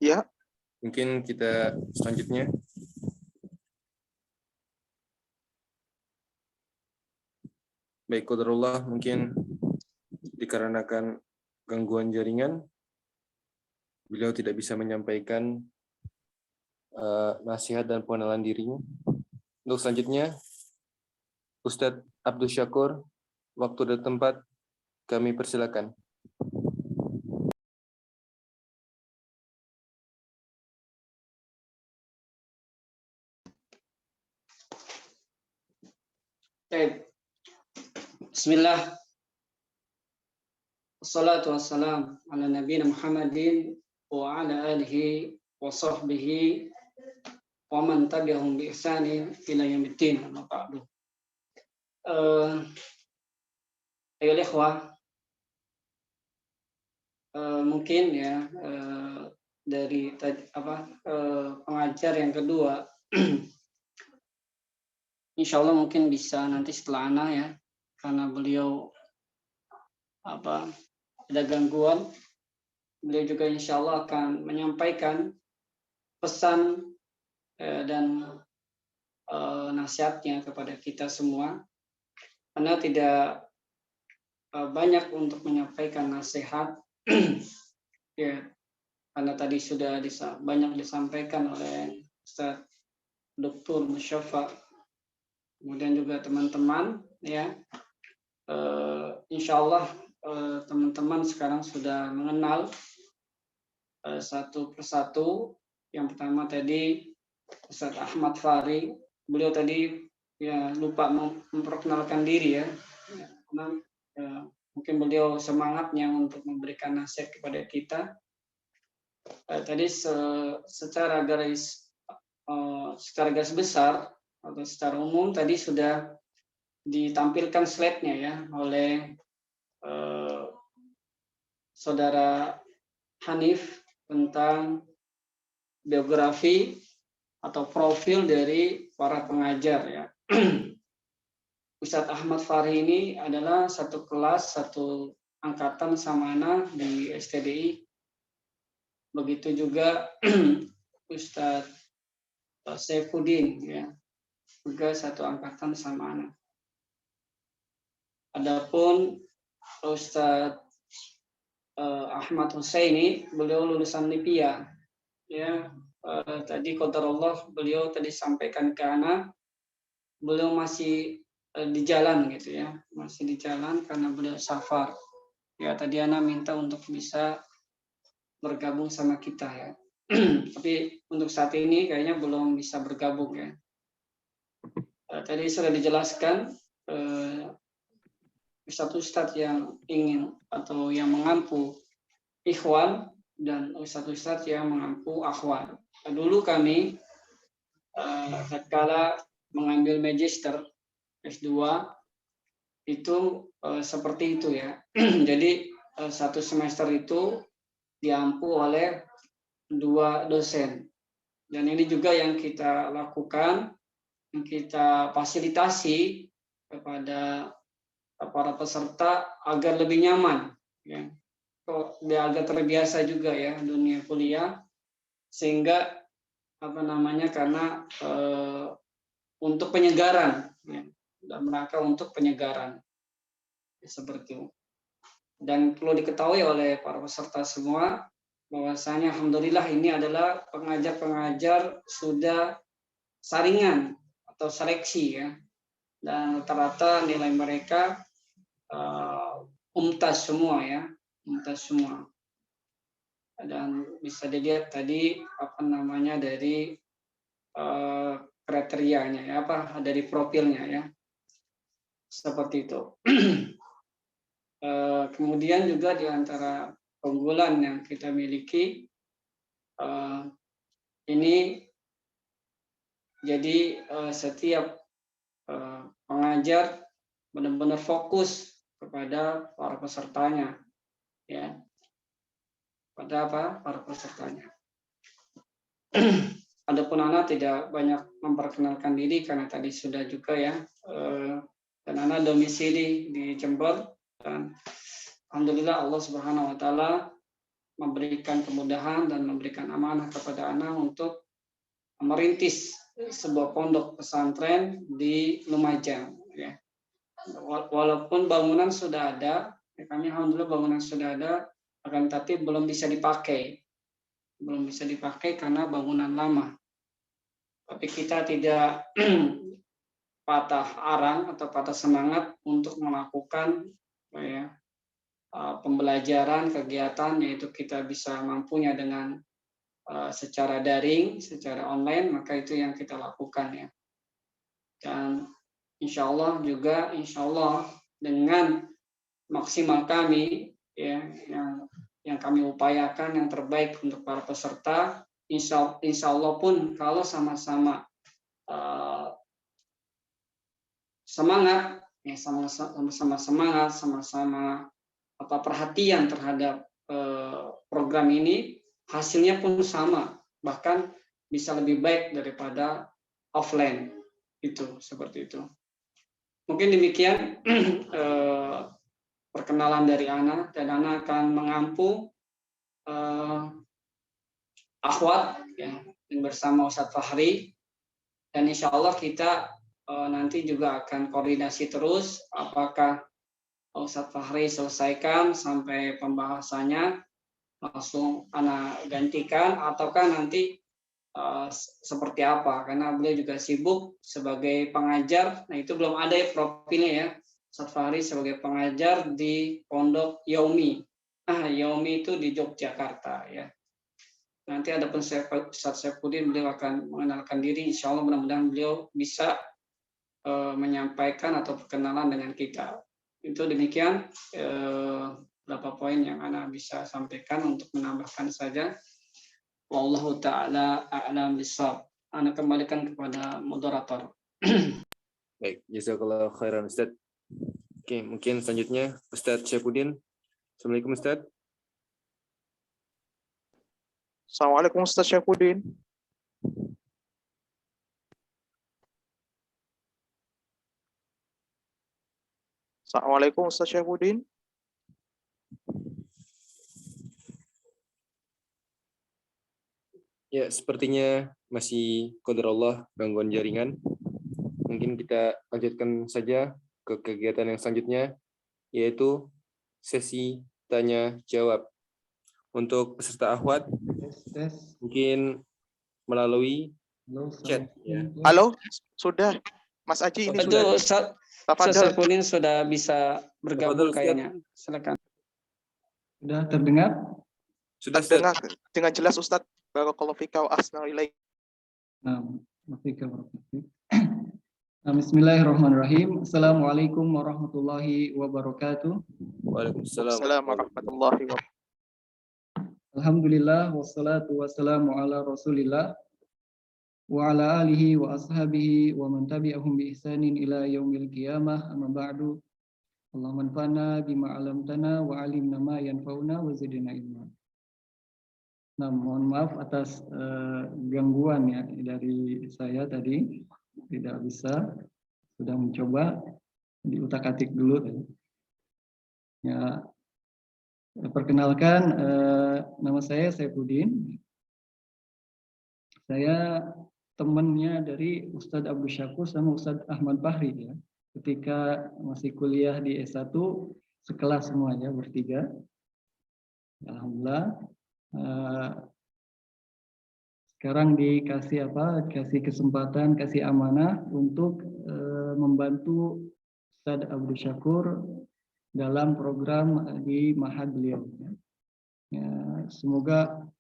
Ya, Mungkin kita selanjutnya. Baik, qadarullah, mungkin dikarenakan gangguan jaringan, beliau tidak bisa menyampaikan nasihat dan pengenalan dirinya. Untuk selanjutnya, Ustadz Abdul Syakur, waktu dan tempat kami persilakan. Baik. Bismillah. Wassalatu wassalam ala nabiyina Muhammadin wa ala alihi wa sahbihi wa man tabi'ahum bi ihsanin ila yaumiddin. Amma ba'du. Ayo ikhwah, mungkin ya dari pengajar yang kedua insya Allah mungkin bisa nanti setelah Ana ya, karena beliau ada gangguan, beliau juga insya Allah akan menyampaikan pesan dan nasihatnya kepada kita semua. Karena tidak banyak untuk menyampaikan nasihat, ya, karena tadi sudah banyak disampaikan oleh Ustaz Dr. Musyafa, kemudian juga teman-teman, ya. Insya Allah teman-teman sekarang sudah mengenal satu persatu. Yang pertama tadi Ustaz Ahmad Fahri, beliau tadi ya lupa memperkenalkan diri ya. Karena mungkin beliau semangatnya untuk memberikan nasihat kepada kita. Tadi secara garis besar atau secara umum tadi sudah ditampilkan slide-nya ya oleh Saudara Hanif tentang biografi atau profil dari para pengajar ya. Ustadz Ahmad Fahri ini adalah satu kelas, satu angkatan sama Ana di STDI. Begitu juga Ustadz Saifuddin ya, juga satu angkatan sama Ana. Adapun Ustadz Ahmad Husaini, beliau lulusan LIPIA ya. Tadi qadarullah beliau tadi sampaikan ke Ana, beliau masih di jalan gitu ya, masih di jalan karena beliau safar ya. Tadi Ana minta untuk bisa bergabung sama kita ya. Tapi untuk saat ini kayaknya belum bisa bergabung ya. Tadi sudah dijelaskan ustadz-ustadz yang ingin atau yang mengampu ikhwan dan ustadz-ustadz yang mengampu akhwan. Dulu kami tatkala mengambil magister S2 itu seperti itu ya. Jadi satu semester itu diampu oleh 2 dosen. Dan ini juga yang kita lakukan, yang kita fasilitasi kepada para peserta agar lebih nyaman ya. Kok dia agak terbiasa juga ya dunia kuliah, sehingga karena untuk penyegaran ya, dan mereka untuk penyegaran ya, seperti itu. Dan perlu diketahui oleh para peserta semua bahwasanya alhamdulillah ini adalah pengajar-pengajar sudah saringan atau seleksi ya, dan rata-rata nilai mereka mumtaz semua ya, mumtaz semua. Dan bisa dilihat tadi dari kriterianya ya, dari profilnya ya, seperti itu. Kemudian juga di antara keunggulan yang kita miliki ini, jadi setiap pengajar benar-benar fokus kepada para pesertanya ya, pada para pesertanya. Adapun Ana tidak banyak memperkenalkan diri karena tadi sudah juga ya, dan Ana domisili di Jember dan alhamdulillah Allah Subhanahu wa taala memberikan kemudahan dan memberikan amanah kepada ana untuk merintis sebuah pondok pesantren di Lumajang, ya. Walaupun bangunan sudah ada, ya, kami alhamdulillah bangunan sudah ada, akan tapi belum bisa dipakai. Belum bisa dipakai karena bangunan lama. Tapi kita tidak patah arang atau patah semangat untuk melakukan, ya, pembelajaran kegiatan, yaitu kita bisa mampunya dengan secara daring, secara online, maka itu yang kita lakukan, ya. Dan insya Allah dengan maksimal kami, ya, yang kami upayakan yang terbaik untuk para peserta, insya Allah pun kalau sama-sama semangat, ya, sama-sama semangat, sama-sama perhatian terhadap program ini, hasilnya pun sama, bahkan bisa lebih baik daripada offline. Itu seperti itu. Mungkin demikian perkenalan dari Ana, dan Ana akan mengampu akhwat, ya, bersama Ustadz Fahri, dan insya Allah kita nanti juga akan koordinasi terus apakah Ustadz Fahri selesaikan sampai pembahasannya langsung Ana gantikan, ataukah nanti seperti apa, karena beliau juga sibuk sebagai pengajar. Nah, itu belum ada ya profilnya, ya, Ustadz Fahri sebagai pengajar di Pondok Yaumi. Yaumi itu di Yogyakarta, ya. Nanti ada pun Ustadz Saifuddin, beliau akan mengenalkan diri. Insya Allah mudah-mudahan beliau bisa menyampaikan atau perkenalan dengan kita. Itu demikian beberapa poin yang Ana bisa sampaikan untuk menambahkan saja. Wallahu ta'ala a'lam bishawab. Ana kembalikan kepada moderator. Baik, jazakallah khairan Ustaz. Oke, mungkin selanjutnya Ustaz Saifuddin. Assalamualaikum Ustaz. Assalamualaikum Ustaz Syafuddin. Assalamualaikum Ustaz Syafuddin. Ya, sepertinya masih qadarullah gangguan jaringan. Mungkin kita lanjutkan saja ke kegiatan yang selanjutnya, yaitu sesi tanya jawab. Untuk peserta akhwat, mungkin melalui chat. Ya. Halo, sudah. Mas Aji ini Itu sudah. Ustadz Saifuddin sudah bisa bergabung kayaknya. Silakan. Sudah terdengar? Sudah Ustaz. Terdengar dengan jelas Ustadz. Barakallahu fika wa ahsana ilaik. Bismillahirrahmanirrahim. Assalamualaikum warahmatullahi wabarakatuh. Waalaikumsalam warahmatullahi wabarakatuh. Alhamdulillah wassalatu wassalamu ala Rasulillah wa ala alihi wa ashabihi wa man tabi'ahum bi ihsanin ila yaumil qiyamah. Amma ba'du. Allahumma anfa'na bima 'allamtana wa 'allimna ma yanfa'una wa zidna ilma. Nah, mohon maaf atas gangguan, ya, dari saya tadi, tidak bisa, sudah mencoba diutak-atik dulu. Ya, perkenalkan, nama saya Saifuddin. Saya temannya dari Ustadz Abdul Syakur sama Ustadz Ahmad Fahri, ya. Ketika masih kuliah di S1, sekelas semuanya bertiga. Alhamdulillah. Sekarang dikasih kesempatan, kasih amanah untuk membantu Ustadz Abdul Syakur dalam program di Mahad beliau. Ya, semoga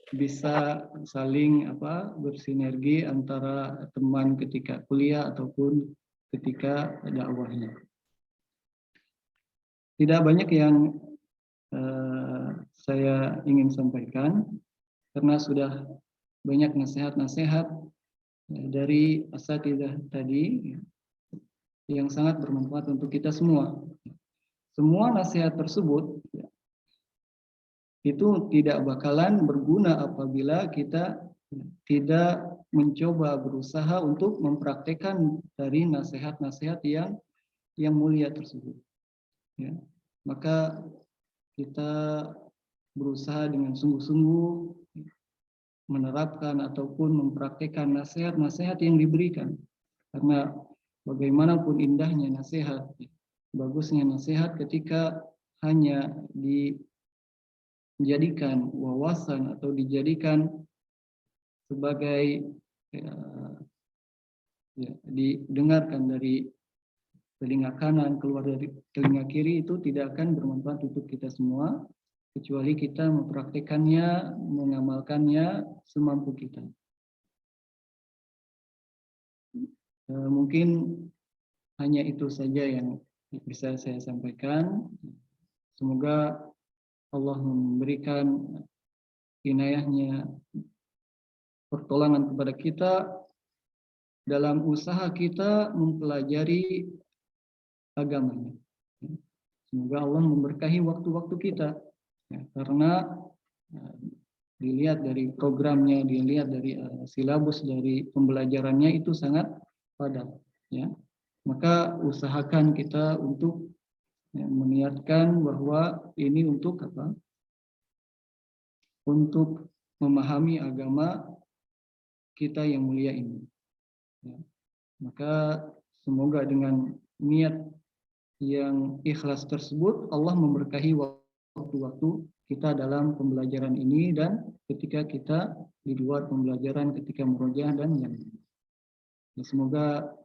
bisa saling bersinergi antara teman ketika kuliah ataupun ketika dakwahnya. Tidak banyak yang saya ingin sampaikan karena sudah banyak nasihat-nasihat dari asatidzah tadi yang sangat bermanfaat untuk kita semua. Semua nasihat tersebut itu tidak bakalan berguna apabila kita tidak mencoba berusaha untuk mempraktekkan dari nasihat-nasihat yang mulia tersebut. Ya. maka kita berusaha dengan sungguh-sungguh menerapkan ataupun mempraktikkan nasihat-nasihat yang diberikan. Karena bagaimanapun indahnya nasihat, bagusnya nasihat ketika hanya dijadikan wawasan atau dijadikan sebagai didengarkan dari telinga kanan keluar dari telinga kiri, itu tidak akan bermanfaat untuk kita semua kecuali kita mempraktikannya, mengamalkannya semampu kita. Mungkin hanya itu saja yang bisa saya sampaikan. Semoga Allah memberikan inayahnya, pertolongan kepada kita dalam usaha kita mempelajari agamanya. Semoga Allah memberkahi waktu-waktu kita. Ya, karena dilihat dari programnya, dilihat dari silabus dari pembelajarannya itu sangat padat. Ya. Maka usahakan kita untuk meniatkan bahwa ini untuk apa? Untuk memahami agama kita yang mulia ini. Ya. Maka semoga dengan niat yang ikhlas tersebut Allah memberkahi waktu-waktu kita dalam pembelajaran ini dan ketika kita di luar pembelajaran, ketika murojaah dan yang lain. Ya, semoga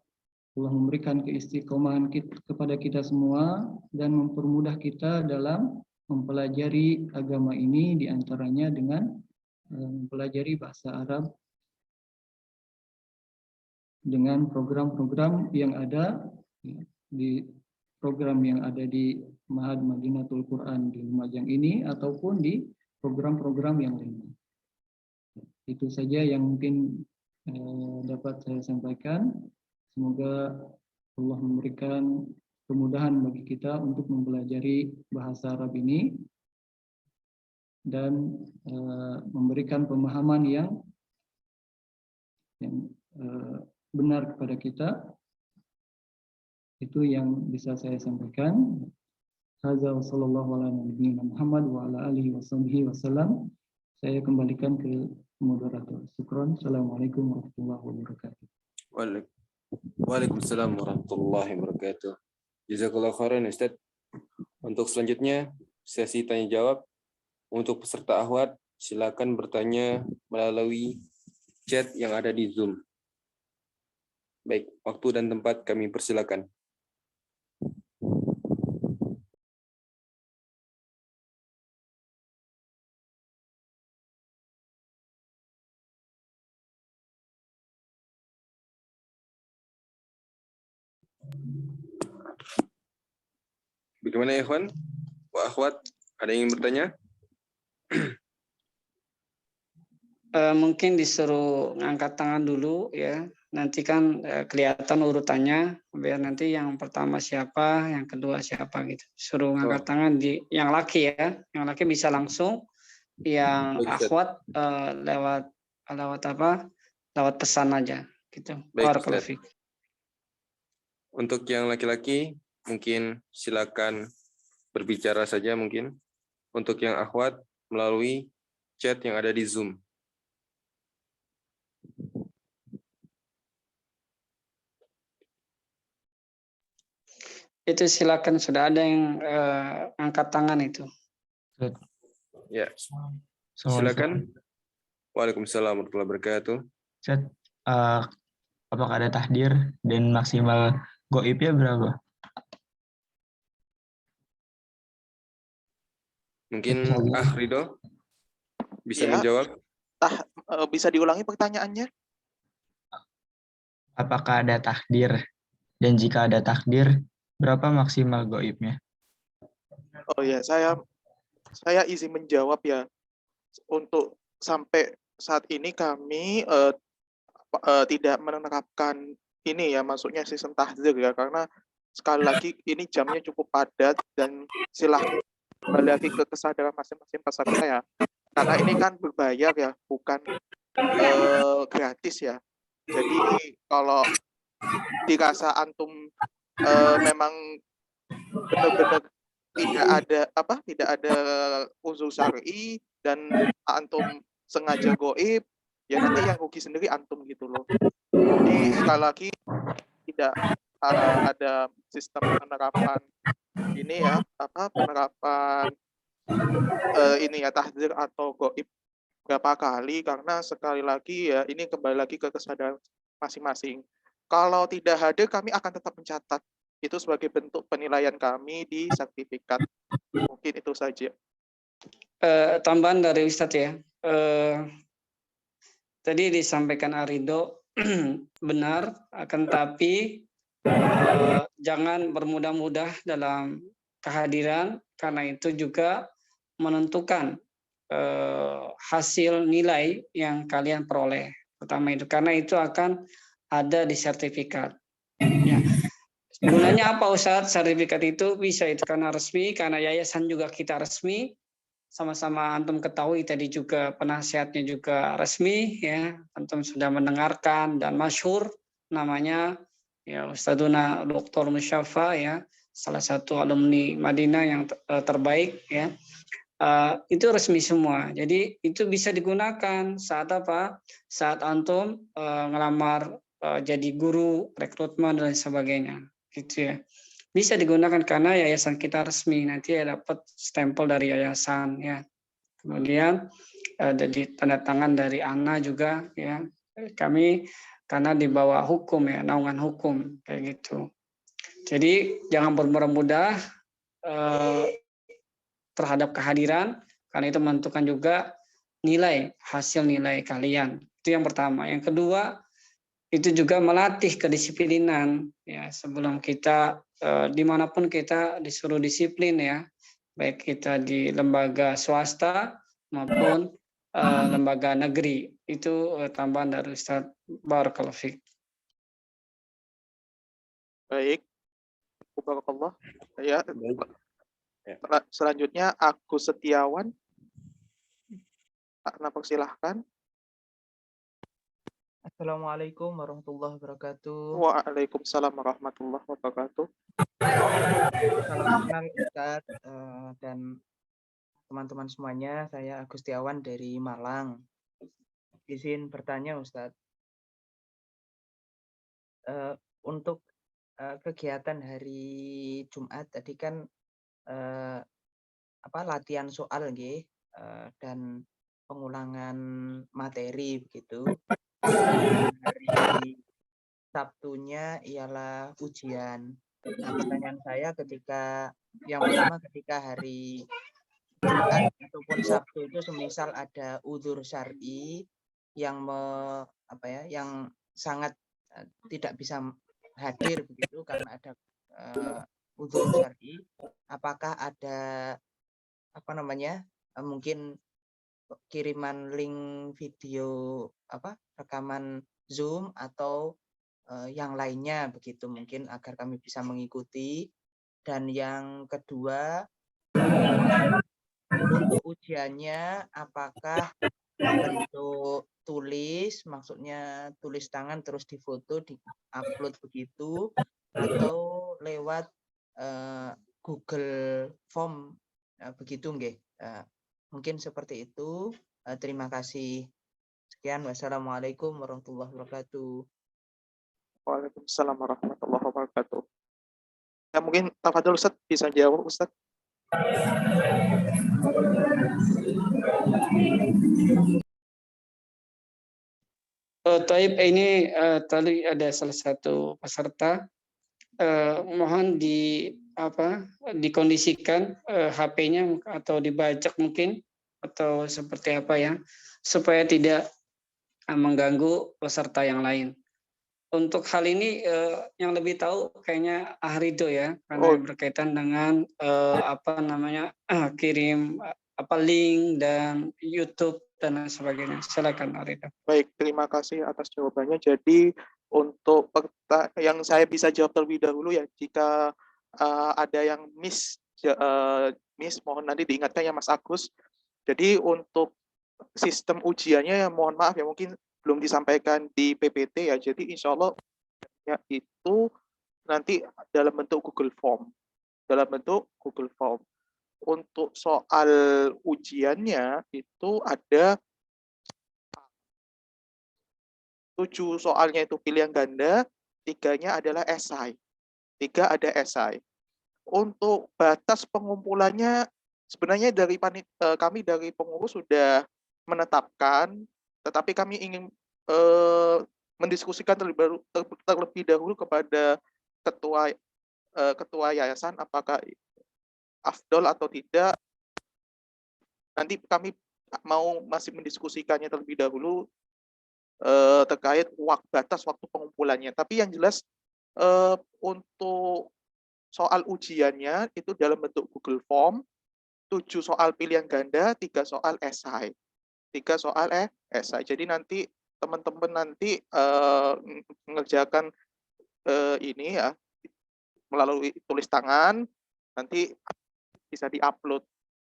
Allah memberikan keistiqomahan kepada kita semua dan mempermudah kita dalam mempelajari agama ini, diantaranya dengan mempelajari bahasa Arab dengan program-program yang ada di program yang ada di Ma'had Madinatul Quran di Lumajang ini ataupun di program-program yang lainnya. Itu saja yang mungkin dapat saya sampaikan. Semoga Allah memberikan kemudahan bagi kita untuk mempelajari bahasa Arab ini dan memberikan pemahaman yang benar kepada kita. Itu yang bisa saya sampaikan. Hadza wa sallallahu ala nabiyyina Muhammad wa ala alihi wasallam. Saya kembalikan ke moderator. Syukron. Assalamualaikum warahmatullahi wabarakatuh. Waalaikumsalam warahmatullahi wabarakatuh. Jazakallahu khairan Ustaz. Untuk selanjutnya sesi tanya jawab. Untuk peserta akhwat silakan bertanya melalui chat yang ada di Zoom. Baik, waktu dan tempat kami persilakan. Bagaimana ya, ikhwan? Wa akhwat, ada yang ingin bertanya? Mungkin disuruh ngangkat tangan dulu ya. Nanti kan kelihatan urutannya, biar nanti yang pertama siapa, yang kedua siapa gitu. Suruh ngangkat tangan di yang laki ya. Yang laki bisa langsung, yang akhwat lewat apa? Lewat pesan aja gitu. Baik, untuk yang laki-laki mungkin silakan berbicara saja mungkin. Untuk yang akhwat melalui chat yang ada di Zoom. Itu silakan, sudah ada yang angkat tangan itu. Ya. Silakan. Waalaikumsalam warahmatullahi wabarakatuh. Ustaz, apakah ada tahdir dan maksimal goibnya berapa? Mungkin Ridho bisa menjawab. Bisa diulangi pertanyaannya? Apakah ada takdir? Dan jika ada takdir, berapa maksimal goibnya? Oh ya, saya izin menjawab ya. Untuk sampai saat ini kami tidak menerapkan ini ya, maksudnya sistem tahdzir ya, karena sekali lagi ini jamnya cukup padat dan silahkan kembali lagi ke kesadaran masing-masing peserta ya. Karena ini kan berbayar ya, bukan gratis ya. Jadi kalau dirasa antum memang benar-benar tidak ada uzur syar'i dan antum sengaja goib, ya nanti yang rugi sendiri antum gitu loh. Jadi sekali lagi tidak ada sistem penerapan ini ya, penerapan ini ya tahdzir atau goib berapa kali, karena sekali lagi ya ini kembali lagi ke kesadaran masing-masing. Kalau tidak hadir kami akan tetap mencatat itu sebagai bentuk penilaian kami di sertifikat. Mungkin itu saja. Tambahan dari Ustadz ya. Tadi disampaikan Arido benar, akan tapi jangan bermudah-mudah dalam kehadiran, karena itu juga menentukan hasil nilai yang kalian peroleh. Pertama itu, karena itu akan ada di sertifikat. Ya. Gunanya apa Ustadz? Sertifikat itu bisa itu karena resmi, karena yayasan juga kita resmi, sama-sama antum ketahui tadi juga penasihatnya juga resmi ya, antum sudah mendengarkan dan masyhur namanya ya Ustadzuna Dr. Musyafa ya, salah satu alumni Madinah yang terbaik ya. Itu resmi semua. Jadi itu bisa digunakan saat apa? Saat antum ngelamar jadi guru, rekrutmen dan sebagainya. Gitu ya. Bisa digunakan karena yayasan kita resmi, nanti ya dapat stempel dari yayasan ya. Kemudian ada di tanda tangan dari Ana juga ya. Kami karena di bawah hukum ya, naungan hukum kayak gitu. Jadi jangan bermudah-mudah terhadap kehadiran, karena itu menentukan juga nilai, hasil nilai kalian. Itu yang pertama. Yang kedua, itu juga melatih kedisiplinan ya, sebelum kita dimanapun kita disuruh disiplin ya, baik kita di lembaga swasta maupun lembaga negeri. Itu tambahan dari Ustaz. Barakallahu fiik. Baik, barakallah. Ya. Selanjutnya Agus Setiawan. Pak, persilahkan. Assalamualaikum warahmatullahi wabarakatuh. Waalaikumsalam warahmatullahi wabarakatuh. Salam kenal Ustaz dan teman-teman semuanya. Saya Agus Setiawan dari Malang. Izin bertanya Ustaz. Untuk kegiatan hari Jumat tadi kan latihan soal nggih, dan pengulangan materi begitu. Hari Sabtunya ialah ujian. Nah, pertanyaan saya yang pertama ketika hari Jumat ataupun Sabtu itu semisal ada udzur syar'i yang yang sangat tidak bisa hadir begitu karena ada udzur syar'i, apakah ada mungkin kiriman link video rekaman Zoom atau yang lainnya begitu mungkin agar kami bisa mengikuti. Dan yang kedua, untuk ujiannya apakah bentuk tulis, maksudnya tulis tangan terus difoto, di-upload begitu, atau lewat Google Form begitu nggih. Mungkin seperti itu. Terima kasih. Sekian, wassalamualaikum warahmatullahi wabarakatuh. Waalaikumsalam warahmatullahi wabarakatuh. Ya, mungkin tafadhol Ustaz bisa jawab Ustaz. Taib, ini tadi ada salah satu peserta mohon dikondisikan HP-nya atau dibajak mungkin atau seperti apa ya, supaya tidak mengganggu peserta yang lain. Untuk hal ini yang lebih tahu kayaknya Ahrido ya, karena berkaitan dengan kirim link dan YouTube dan sebagainya. Silakan Ahrido. Baik, terima kasih atas jawabannya. Jadi untuk yang saya bisa jawab terlebih dahulu ya, jika ada yang miss mohon nanti diingatkan ya Mas Agus. Jadi untuk sistem ujiannya ya mohon maaf ya mungkin belum disampaikan di PPT ya. Jadi insya Allah ya itu nanti dalam bentuk Google Form. dalam bentuk Google Form. Untuk soal ujiannya itu ada 7 soalnya itu pilihan ganda, 3-nya adalah esai. 3 ada esai. Untuk batas pengumpulannya sebenarnya kami dari pengurus sudah menetapkan, tetapi kami ingin mendiskusikan terlebih dahulu kepada ketua yayasan apakah afdol atau tidak. Nanti kami masih mendiskusikannya terlebih dahulu terkait batas waktu pengumpulannya. Tapi yang jelas untuk soal ujiannya itu dalam bentuk Google Form, 7 soal pilihan ganda, 3 soal esai. 3 soal esai. Jadi nanti teman-teman nanti mengerjakan ini ya melalui tulis tangan, nanti bisa diupload.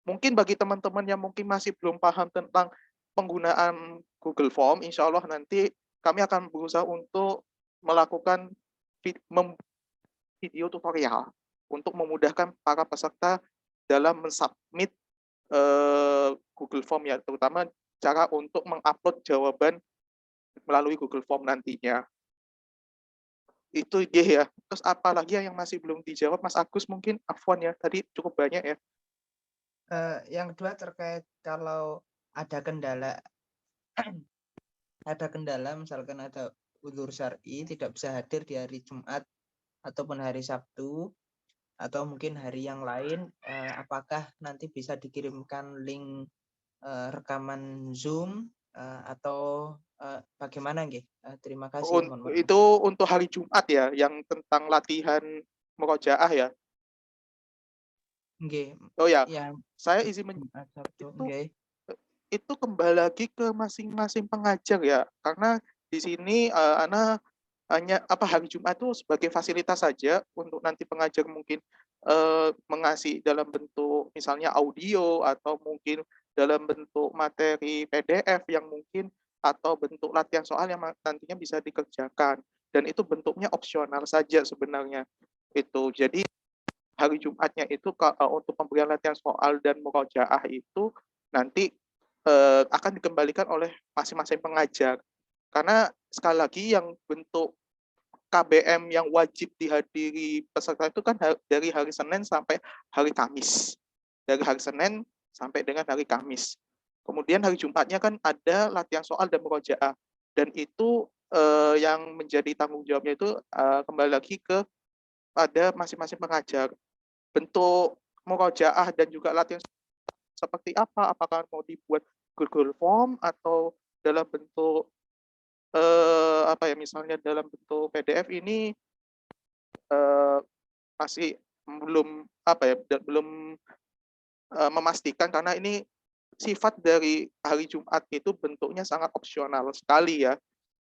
Mungkin bagi teman-teman yang mungkin masih belum paham tentang penggunaan Google Form, insya Allah nanti kami akan berusaha untuk melakukan video tutorial untuk memudahkan para peserta dalam mensubmit Google Form ya, terutama cara untuk mengupload jawaban melalui Google Form nantinya. Itu dia ya. Terus apa lagi yang masih belum dijawab, Mas Agus mungkin, Afwan ya, tadi cukup banyak ya. Yang kedua terkait kalau ada kendala misalkan ada udzur syar'i tidak bisa hadir di hari Jumat ataupun hari Sabtu atau mungkin hari yang lain, apakah nanti bisa dikirimkan link rekaman Zoom atau bagaimana nggih? Terima kasih. Itu untuk hari Jumat ya, yang tentang latihan murojaah ya. Nggih. Oh ya, Yang saya izin itu kembali lagi ke masing-masing pengajar ya, karena di sini Ana hanya hari Jumat itu sebagai fasilitas saja untuk nanti pengajar mungkin mengasih dalam bentuk misalnya audio atau mungkin dalam bentuk materi PDF yang mungkin atau bentuk latihan soal yang nantinya bisa dikerjakan, dan itu bentuknya opsional saja sebenarnya itu. Jadi hari Jumatnya itu untuk pemberian latihan soal dan murojaah itu nanti akan dikembalikan oleh masing-masing pengajar. Karena sekali lagi yang bentuk KBM yang wajib dihadiri peserta itu kan dari hari Senin sampai hari Kamis. Dari hari Senin sampai dengan hari Kamis. Kemudian hari Jumatnya kan ada latihan soal dan murojaah. Dan itu yang menjadi tanggung jawabnya itu kembali lagi pada masing-masing pengajar. Bentuk murojaah dan juga latihan seperti apa? Apakah mau dibuat Google Form atau dalam bentuk misalnya dalam bentuk PDF ini masih belum memastikan, karena ini sifat dari hari Jumat itu bentuknya sangat opsional sekali ya.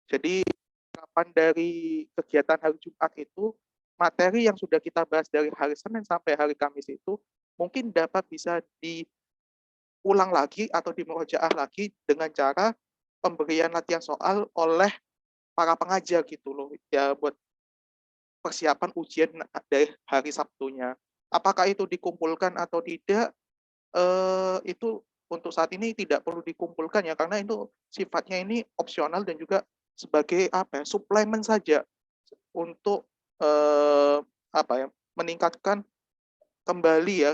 Jadi kapan dari kegiatan hari Jumat itu materi yang sudah kita bahas dari hari Senin sampai hari Kamis itu mungkin dapat bisa diulang lagi atau dimurojaah lagi dengan cara pemberian latihan soal oleh para pengajar gitu loh ya, buat persiapan ujian dari hari Sabtunya. Apakah itu dikumpulkan atau tidak, itu untuk saat ini tidak perlu dikumpulkan ya, karena itu sifatnya ini opsional dan juga sebagai suplemen saja untuk meningkatkan kembali ya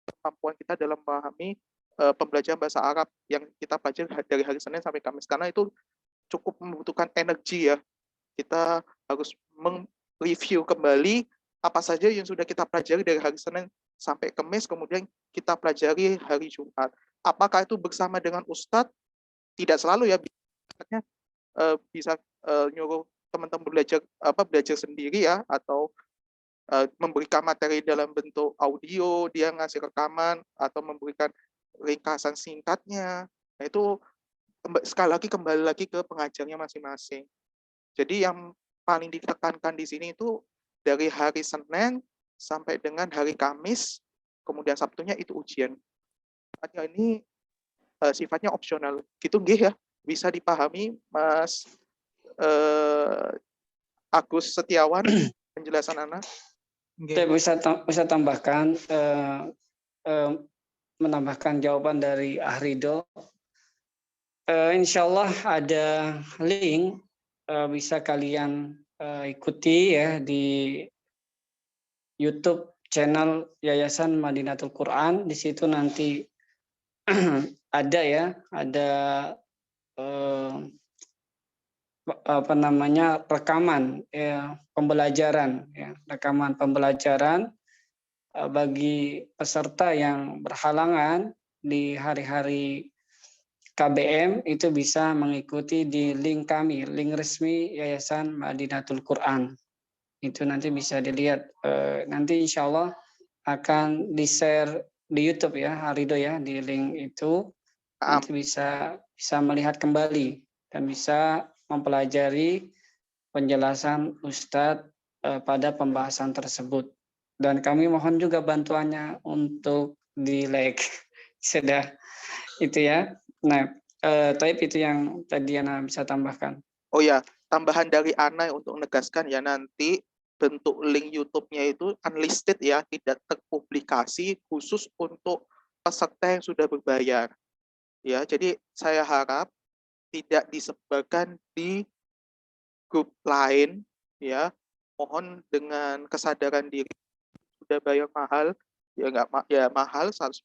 kemampuan kita dalam memahami pembelajaran bahasa Arab yang kita pelajari dari hari Senin sampai Kamis, karena itu cukup membutuhkan energi ya. Kita harus mereview kembali apa saja yang sudah kita pelajari dari hari Senin sampai Kamis, kemudian kita pelajari hari Jumat. Apakah itu bersama dengan Ustadz? Tidak selalu ya, bisa nyuruh teman-teman belajar sendiri ya, atau memberikan materi dalam bentuk audio, dia ngasih rekaman atau memberikan ringkasan singkatnya. Nah, itu sekali lagi kembali lagi ke pengajarnya masing-masing. Jadi yang paling ditekankan di sini itu dari hari Senin sampai dengan hari Kamis, kemudian Sabtunya itu ujian. Ini sifatnya opsional. Gitu nggih ya, bisa dipahami Mas Agus Setiawan penjelasan Ana? Saya bisa tambahkan menambahkan jawaban dari Ahrido. Insya Allah ada link bisa kalian ikuti ya di YouTube channel Yayasan Madinatul Quran. Di situ nanti ada ya, ada rekaman ya, pembelajaran ya, rekaman pembelajaran bagi peserta yang berhalangan di hari-hari KBM itu bisa mengikuti di link kami, link resmi Yayasan Madinatul Quran. Itu nanti bisa dilihat. Nanti insya Allah akan di-share di YouTube ya, Harido ya, di link itu. Nanti bisa melihat kembali dan bisa mempelajari penjelasan Ustadz pada pembahasan tersebut. Dan kami mohon juga bantuannya untuk di like. Sudah itu ya. Nah, Taib itu yang tadi Ana bisa tambahkan. Oh ya, tambahan dari Ana untuk menegaskan ya, nanti bentuk link YouTube-nya itu unlisted ya, tidak terpublikasi, khusus untuk peserta yang sudah berbayar. Ya, jadi saya harap tidak disebarkan di grup lain ya. Mohon dengan kesadaran diri, sudah bayar mahal ya, mahal 150.000,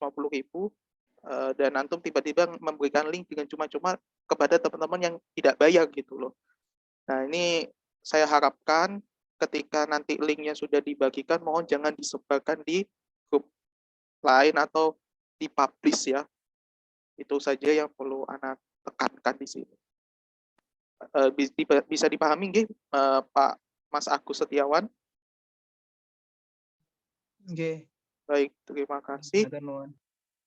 dan antum tiba-tiba memberikan link dengan cuma-cuma kepada teman-teman yang tidak bayar gitu loh. Nah, ini saya harapkan ketika nanti linknya sudah dibagikan, mohon jangan disebarkan di grup lain atau dipublish ya. Itu saja yang perlu Ana tekankan di sini. Bisa dipahami nggih, Pak Mas Agus Setiawan? Nggih. Baik, terima kasih.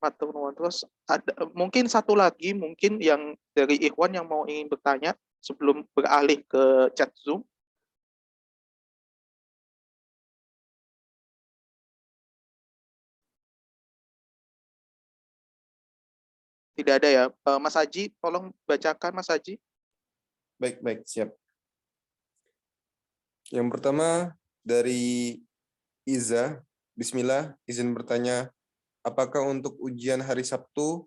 Matur nuwun. Terus ada mungkin satu lagi mungkin yang dari Ikhwan yang ingin bertanya sebelum beralih ke chat Zoom. Tidak ada ya. Mas Haji, tolong bacakan Mas Haji. Baik, siap. Yang pertama dari Iza, Bismillah, izin bertanya, apakah untuk ujian hari Sabtu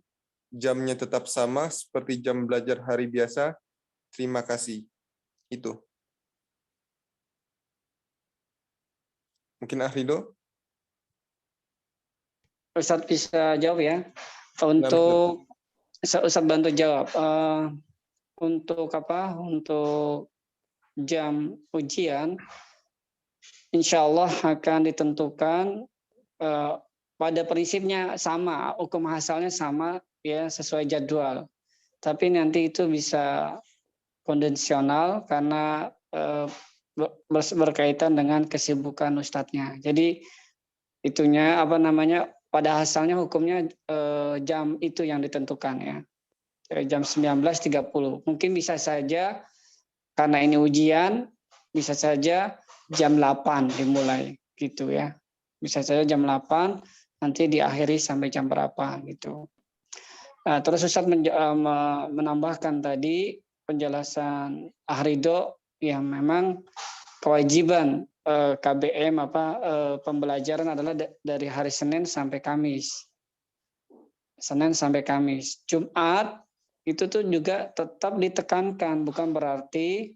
jamnya tetap sama seperti jam belajar hari biasa? Terima kasih. Itu. Mungkin Ahrido? Ustadz bisa jawab ya. Untuk Ustadz bantu jawab. Untuk apa? Untuk jam ujian, insya Allah akan ditentukan pada prinsipnya sama, hukum asalnya sama ya, sesuai jadwal. Tapi nanti itu bisa konvensional karena berkaitan dengan kesibukan ustadznya. Jadi itunya pada asalnya hukumnya jam itu yang ditentukan ya. Jam 19.30. Mungkin bisa saja karena ini ujian, bisa saja jam 8 dimulai gitu ya. Bisa saja jam 8 nanti diakhiri sampai jam berapa gitu. Nah, terus Ustadz menambahkan tadi penjelasan Ahrido yang memang kewajiban KBM pembelajaran adalah dari hari Senin sampai Kamis. Senin sampai Kamis. Jumat itu tuh juga tetap ditekankan, bukan berarti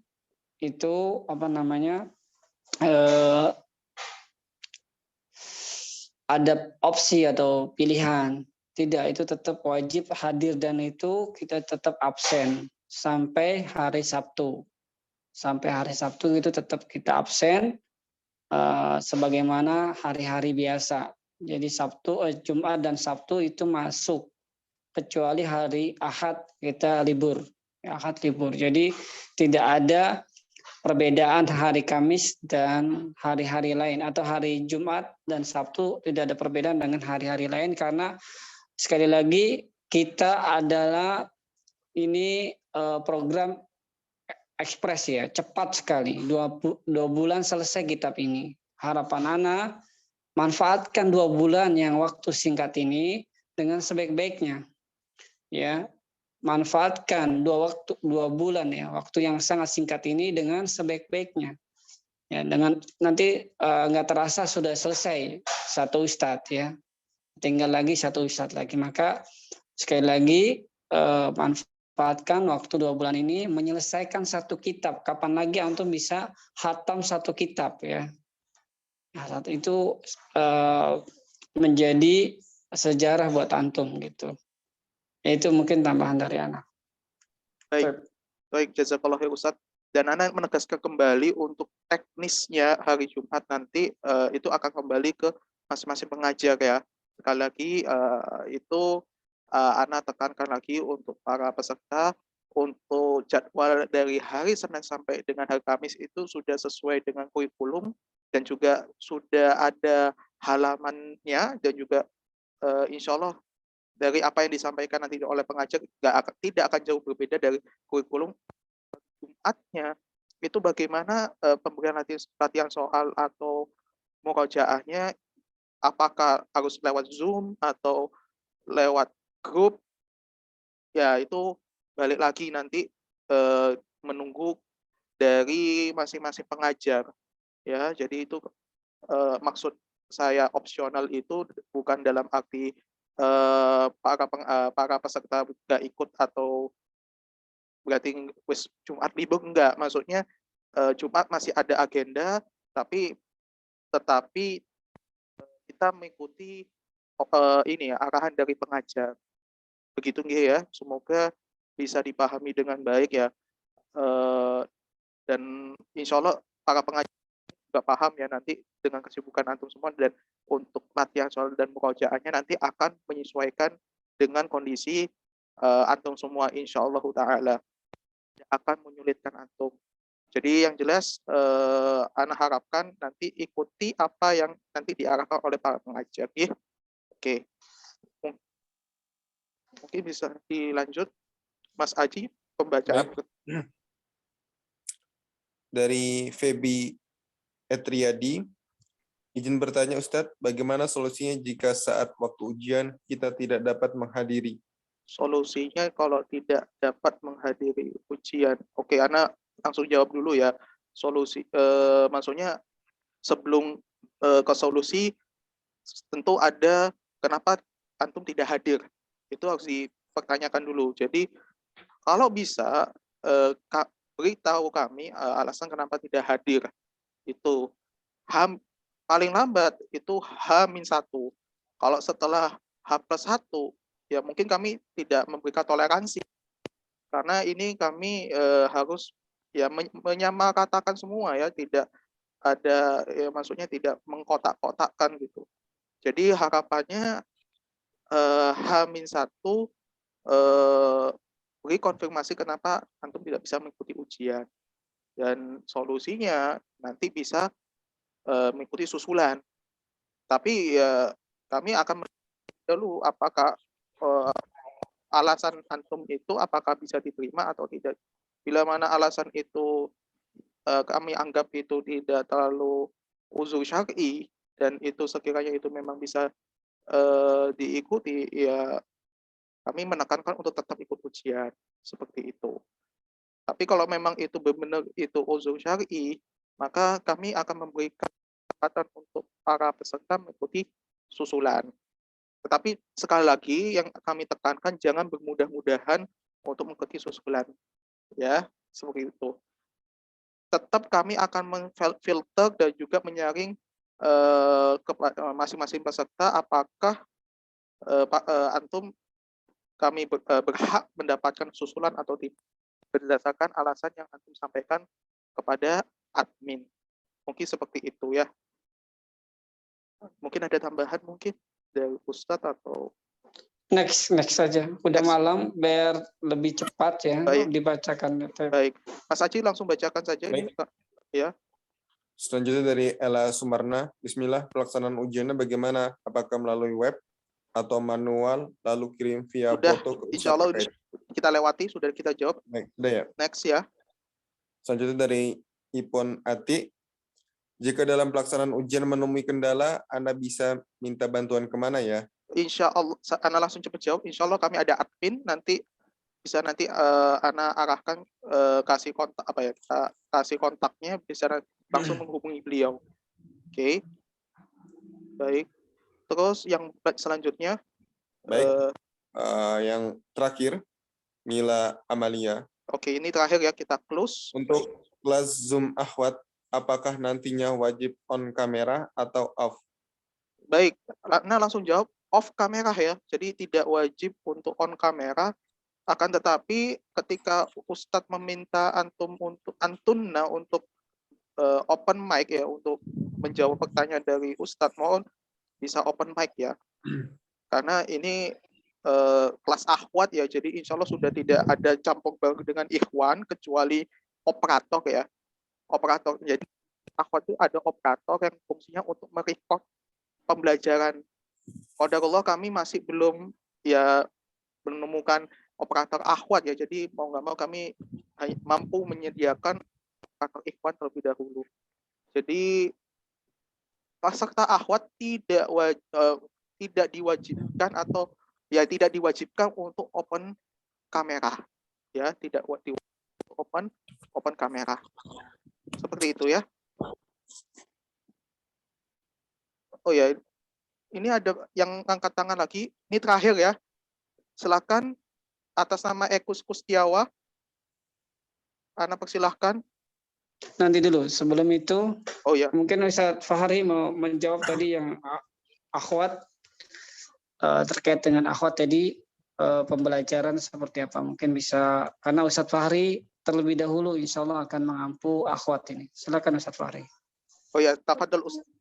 itu ada opsi atau pilihan. Tidak, itu tetap wajib hadir dan itu kita tetap absen sampai hari Sabtu. Sampai hari Sabtu itu tetap kita absen sebagaimana hari-hari biasa. Jadi Jumat dan Sabtu itu masuk. Kecuali hari Ahad kita libur. Ahad libur. Jadi tidak ada perbedaan hari Kamis dan hari-hari lain, atau hari Jumat dan Sabtu tidak ada perbedaan dengan hari-hari lain, karena sekali lagi kita adalah ini program ekspres ya, cepat sekali. 2 bulan selesai kitab ini. Harapan Ana manfaatkan 2 bulan yang waktu singkat ini dengan sebaik-baiknya. Ya, manfaatkan 2 bulan ya, waktu yang sangat singkat ini dengan sebaik-baiknya. Ya, dengan nanti nggak terasa sudah selesai satu ustadz ya. Tinggal lagi satu ustadz lagi. Maka sekali lagi manfaatkan waktu 2 bulan ini menyelesaikan satu kitab. Kapan lagi antum bisa khatam satu kitab ya. Nah, saat itu menjadi sejarah buat antum gitu. Itu mungkin tambahan dari anak. Baik, jazakallah khair Ustaz. Dan anak menegaskan kembali untuk teknisnya hari Jumat nanti itu akan kembali ke masing-masing pengajar ya. Sekali lagi itu anak tekankan lagi untuk para peserta untuk jadwal dari hari Senin sampai dengan hari Kamis itu sudah sesuai dengan kurikulum dan juga sudah ada halamannya dan juga insya Allah dari apa yang disampaikan nanti oleh pengajar tidak akan jauh berbeda dari kurikulum. Jumatnya itu bagaimana pemberian latihan soal atau murojaahnya, apakah harus lewat Zoom atau lewat grup, ya itu balik lagi nanti menunggu dari masing-masing pengajar ya. Jadi itu maksud saya opsional itu bukan dalam arti para peserta nggak ikut atau berarti Jumat libur, enggak. Maksudnya Jumat masih ada agenda, tetapi kita mengikuti ini ya, arahan dari pengajar. Begitu nggih ya. Semoga bisa dipahami dengan baik ya. Dan insya Allah para pengajar juga paham ya nanti dengan kesibukan antum semua, dan untuk latihan soal dan murojaahnya nanti akan menyesuaikan dengan kondisi antum semua insya Allah ta'ala, akan menyulitkan antum. Jadi yang jelas anak harapkan nanti ikuti apa yang nanti diarahkan oleh para pengajar ya. Oke. Mungkin bisa dilanjut Mas Aji pembacaan. Dari Febi Etriadi, izin bertanya Ustadz, bagaimana solusinya jika saat waktu ujian kita tidak dapat menghadiri? Solusinya kalau tidak dapat menghadiri ujian. Oke, Ana langsung jawab dulu ya. Solusi maksudnya sebelum ke solusi tentu ada kenapa antum tidak hadir. Itu harus dipertanyakan dulu. Jadi kalau bisa beritahu kami alasan kenapa tidak hadir. Itu paling lambat itu H-1. Kalau setelah H+1 ya mungkin kami tidak memberikan toleransi, karena ini kami harus ya menyamakatakan semua ya, tidak ada ya, maksudnya tidak mengkotak-kotakkan gitu. Jadi harapannya H-1 beri konfirmasi kenapa antum tidak bisa mengikuti ujian, dan solusinya nanti bisa mengikuti susulan. Tapi ya kami akan dulu apakah alasan antum itu apakah bisa diterima atau tidak. Bila mana alasan itu kami anggap itu tidak terlalu uzur syar'i dan itu sekiranya itu memang bisa diikuti, ya kami menekankan untuk tetap ikut ujian seperti itu. Tapi kalau memang itu benar itu uzur syar'i, maka kami akan memberikan kesempatan untuk para peserta mengikuti susulan. Tetapi sekali lagi yang kami tekankan, jangan bermudah-mudahan untuk mengikuti susulan. Ya, seperti itu. Tetap kami akan memfilter dan juga menyaring kepada masing-masing peserta apakah antum kami berhak mendapatkan susulan atau tidak, berdasarkan alasan yang antum sampaikan kepada admin. Mungkin seperti itu ya. Mungkin ada tambahan mungkin dari Ustadz atau Next saja. Udah malam, biar lebih cepat ya. Baik. Dibacakan. Baik, Mas Aji langsung bacakan saja. Baik. Ini, ya. Selanjutnya dari Ella Sumarna, Bismillah, pelaksanaan ujiannya bagaimana? Apakah melalui web atau manual, lalu kirim via Sudah, foto ke insya Allah Ustadz? kita lewati, sudah kita jawab. Baik, sudah ya. Next ya. Selanjutnya dari Ipon Ati, jika dalam pelaksanaan ujian menemui kendala, Anda bisa minta bantuan kemana ya? Insya Allah, Ana langsung cepat jawab. Insya Allah kami ada admin, nanti bisa nanti Ana arahkan kasih kontak apa ya, kasih kontaknya, bisa langsung menghubungi beliau. Oke. Baik. Terus yang selanjutnya, Baik. Yang terakhir, Mila Amalia. Oke, ini terakhir ya, kita close. Untuk kelas Zoom Akhwat, apakah nantinya wajib on kamera atau off? Baik, nah langsung jawab off kamera ya. Jadi tidak wajib untuk on kamera. Akan tetapi ketika Ustadz meminta antunna untuk open mic ya, untuk menjawab pertanyaan dari Ustadz, mohon bisa open mic ya. Karena ini kelas akhwat ya, jadi insya Allah sudah tidak ada campur baur dengan ikhwan kecuali operator ya. Operator, jadi akhwat itu ada operator yang fungsinya untuk merecord pembelajaran. Qadarullah kami masih belum ya menemukan operator akhwat ya, jadi mau nggak mau kami mampu menyediakan operator ikhwan terlebih dahulu. Jadi peserta akhwat tidak diwajibkan atau ya tidak diwajibkan untuk open kamera ya, tidak open kamera seperti itu ya. Oh ya, ini ada yang angkat tangan lagi, ini terakhir ya, silakan atas nama Ekus Kustiawa, Ana persilahkan. Nanti dulu, sebelum itu oh ya, mungkin Ustadz Fahri mau menjawab tadi yang akhwat, terkait dengan akhwat tadi, pembelajaran seperti apa, mungkin bisa, karena Ustadz Fahri terlebih dahulu insya Allah akan mengampu akhwat ini. Silakan Ustadz Fahri. Oh ya, tafadhol Ustadz.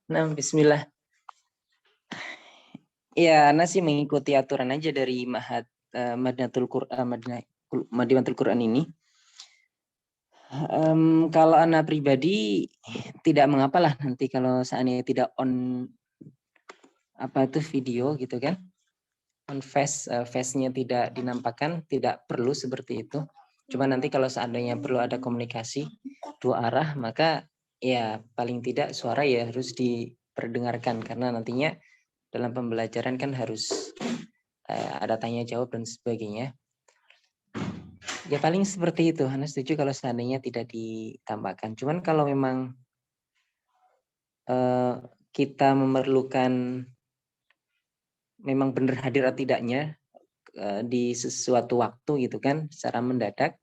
Nah, bismillah. Ya, Ana sih mengikuti aturan aja dari Ma'had Madinatul Quran ini. Kalau Ana pribadi tidak mengapalah nanti kalau seandainya tidak on video gitu kan, on face-nya tidak dinampakkan, tidak perlu seperti itu. Cuma nanti kalau seandainya perlu ada komunikasi dua arah, maka ya paling tidak suara ya harus diperdengarkan, karena nantinya dalam pembelajaran kan harus ada tanya jawab dan sebagainya. Ya paling seperti itu. Anda setuju kalau seandainya tidak ditambahkan. Cuman kalau memang kita memerlukan memang benar hadir atau tidaknya di sesuatu waktu gitu kan, secara mendadak,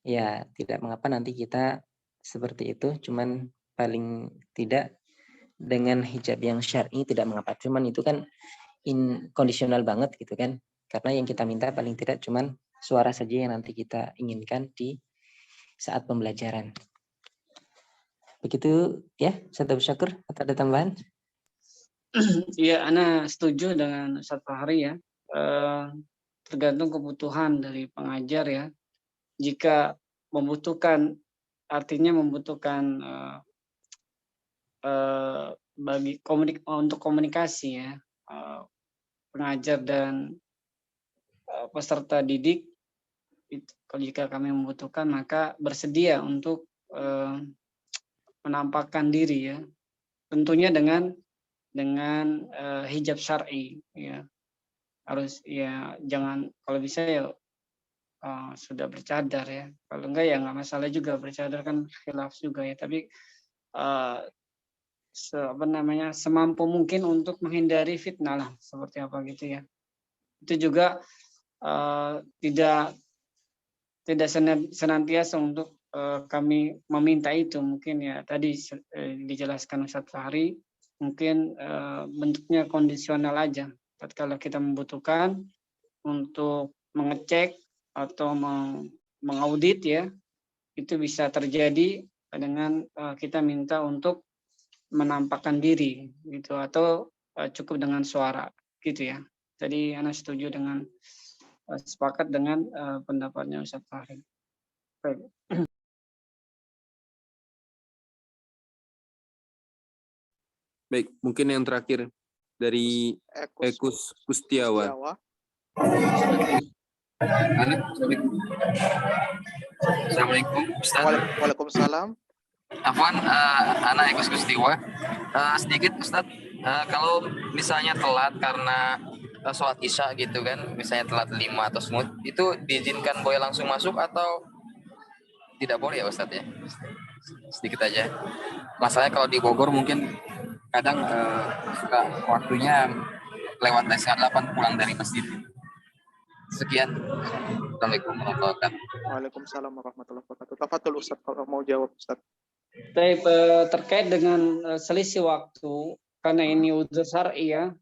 ya tidak mengapa nanti kita seperti itu. Cuman paling tidak dengan hijab yang syar'i tidak mengapa. Cuman itu kan kondisional banget gitu kan. Karena yang kita minta paling tidak cuman suara saja yang nanti kita inginkan di saat pembelajaran. Begitu ya, Ustaz Abu Syakur, atau ada tambahan? Iya, Ana setuju dengan Ustaz Fahri ya. Tergantung kebutuhan dari pengajar ya. Jika membutuhkan, artinya membutuhkan untuk komunikasi ya, pengajar dan peserta didik, kalau jika kami membutuhkan maka bersedia untuk menampakkan diri ya, tentunya dengan hijab syar'i ya, harus ya, jangan, kalau bisa ya sudah bercadar ya, kalau enggak ya nggak masalah juga, bercadar kan khilaf juga ya, tapi semampu mungkin untuk menghindari fitnah lah, seperti apa gitu ya. Itu juga tidak senantiasa untuk kami meminta itu, mungkin ya tadi dijelaskan Ustadz Fahri, mungkin bentuknya kondisional aja. Kalau kita membutuhkan untuk mengecek atau mengaudit ya, itu bisa terjadi dengan kita minta untuk menampakkan diri gitu, atau cukup dengan suara gitu ya. Jadi Ana setuju dengan sepakat dengan pendapatnya Ustadz Fahri. Baik, mungkin yang terakhir dari Ekus Kustiawa. Assalamualaikum Ustaz. Waalaikumsalam. Afwan, Ana Ekus Kustiawa. Sedikit Ustaz, kalau misalnya telat karena sholat isya gitu kan, misalnya telat 5 atau semut, itu diizinkan boleh langsung masuk atau tidak boleh ya Ustadz ya? Sedikit aja. Masalahnya kalau di Bogor mungkin kadang suka waktunya lewat setengah 8 pulang dari masjid. Sekian. Assalamualaikum warahmatullahi wabarakatuh. Waalaikumsalam warahmatullahi wabarakatuh. Tafadhol Ustaz kalau mau jawab Ustaz. Baik, terkait dengan selisih waktu, karena ini udzur syar'i ya,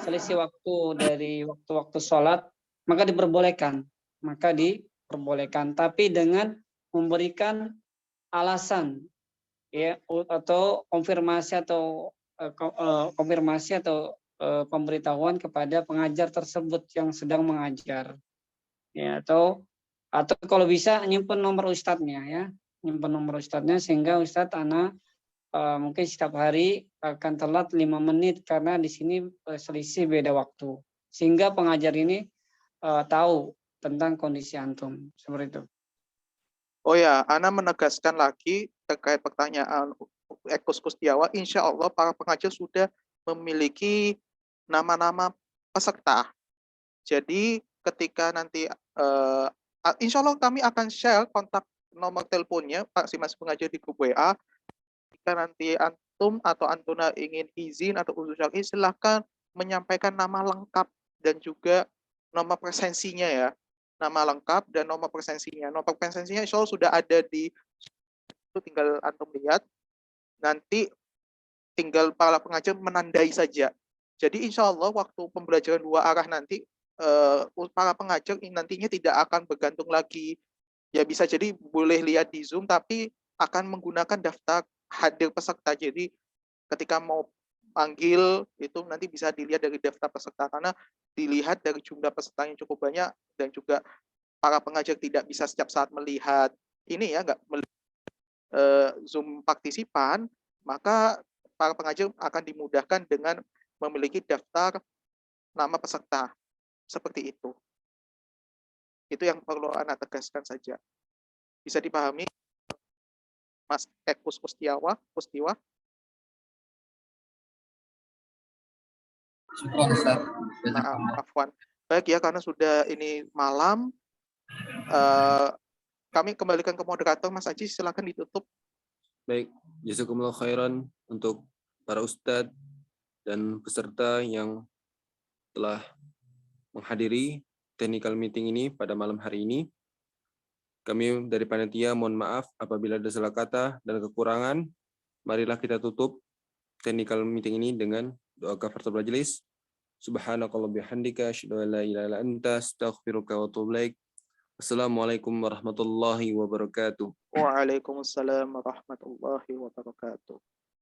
selisih waktu dari waktu-waktu sholat, maka diperbolehkan. Tapi dengan memberikan alasan ya, atau konfirmasi atau pemberitahuan kepada pengajar tersebut yang sedang mengajar. Ya, atau kalau bisa nyimpen nomor ustadznya ya, sehingga ustadz ana mungkin setiap hari akan telat 5 menit karena di sini selisih beda waktu, sehingga pengajar ini tahu tentang kondisi antum, seperti itu. Oh ya, ana menegaskan lagi terkait pertanyaan Ekus Kustiawa, insya Allah para pengajar sudah memiliki nama-nama peserta. Jadi ketika nanti insya Allah kami akan share kontak nomor teleponnya Pak Simas pengajar di grup WA. Jika nanti antum atau antuna ingin izin atau uzur syar'i, silahkan menyampaikan nama lengkap dan juga nomor presensinya ya. Nama lengkap dan nomor presensinya. Nomor presensinya insya Allah sudah ada di itu, tinggal antum lihat. Nanti tinggal para pengajar menandai saja. Jadi insya Allah waktu pembelajaran 2 arah nanti para pengajar nantinya tidak akan bergantung lagi. Ya bisa jadi boleh lihat di Zoom tapi akan menggunakan daftar hadir peserta. Jadi ketika mau panggil itu nanti bisa dilihat dari daftar peserta, karena dilihat dari jumlah peserta yang cukup banyak dan juga para pengajar tidak bisa setiap saat melihat ini ya, nggak melihat Zoom partisipan, maka para pengajar akan dimudahkan dengan memiliki daftar nama peserta. Seperti itu. Itu yang perlu anak tegaskan saja. Bisa dipahami, Mas Ekus Kustiwa? Syukran Ustaz. Maaf, Afwan. Baik ya, karena sudah ini malam, kami kembalikan ke moderator. Mas Aji, silakan ditutup. Baik, jazakumullah khairan untuk para ustadz dan peserta yang telah menghadiri technical meeting ini pada malam hari ini. Kami dari panitia mohon maaf apabila ada salah kata dan kekurangan. Marilah kita tutup technical meeting ini dengan doa kafaratul majelis. Subhanakallah bihamdika asyhadu an la ilaha illa anta astaghfiruka wa atubu ilaik. Assalamualaikum warahmatullahi wabarakatuh. Waalaikumsalam warahmatullahi wabarakatuh.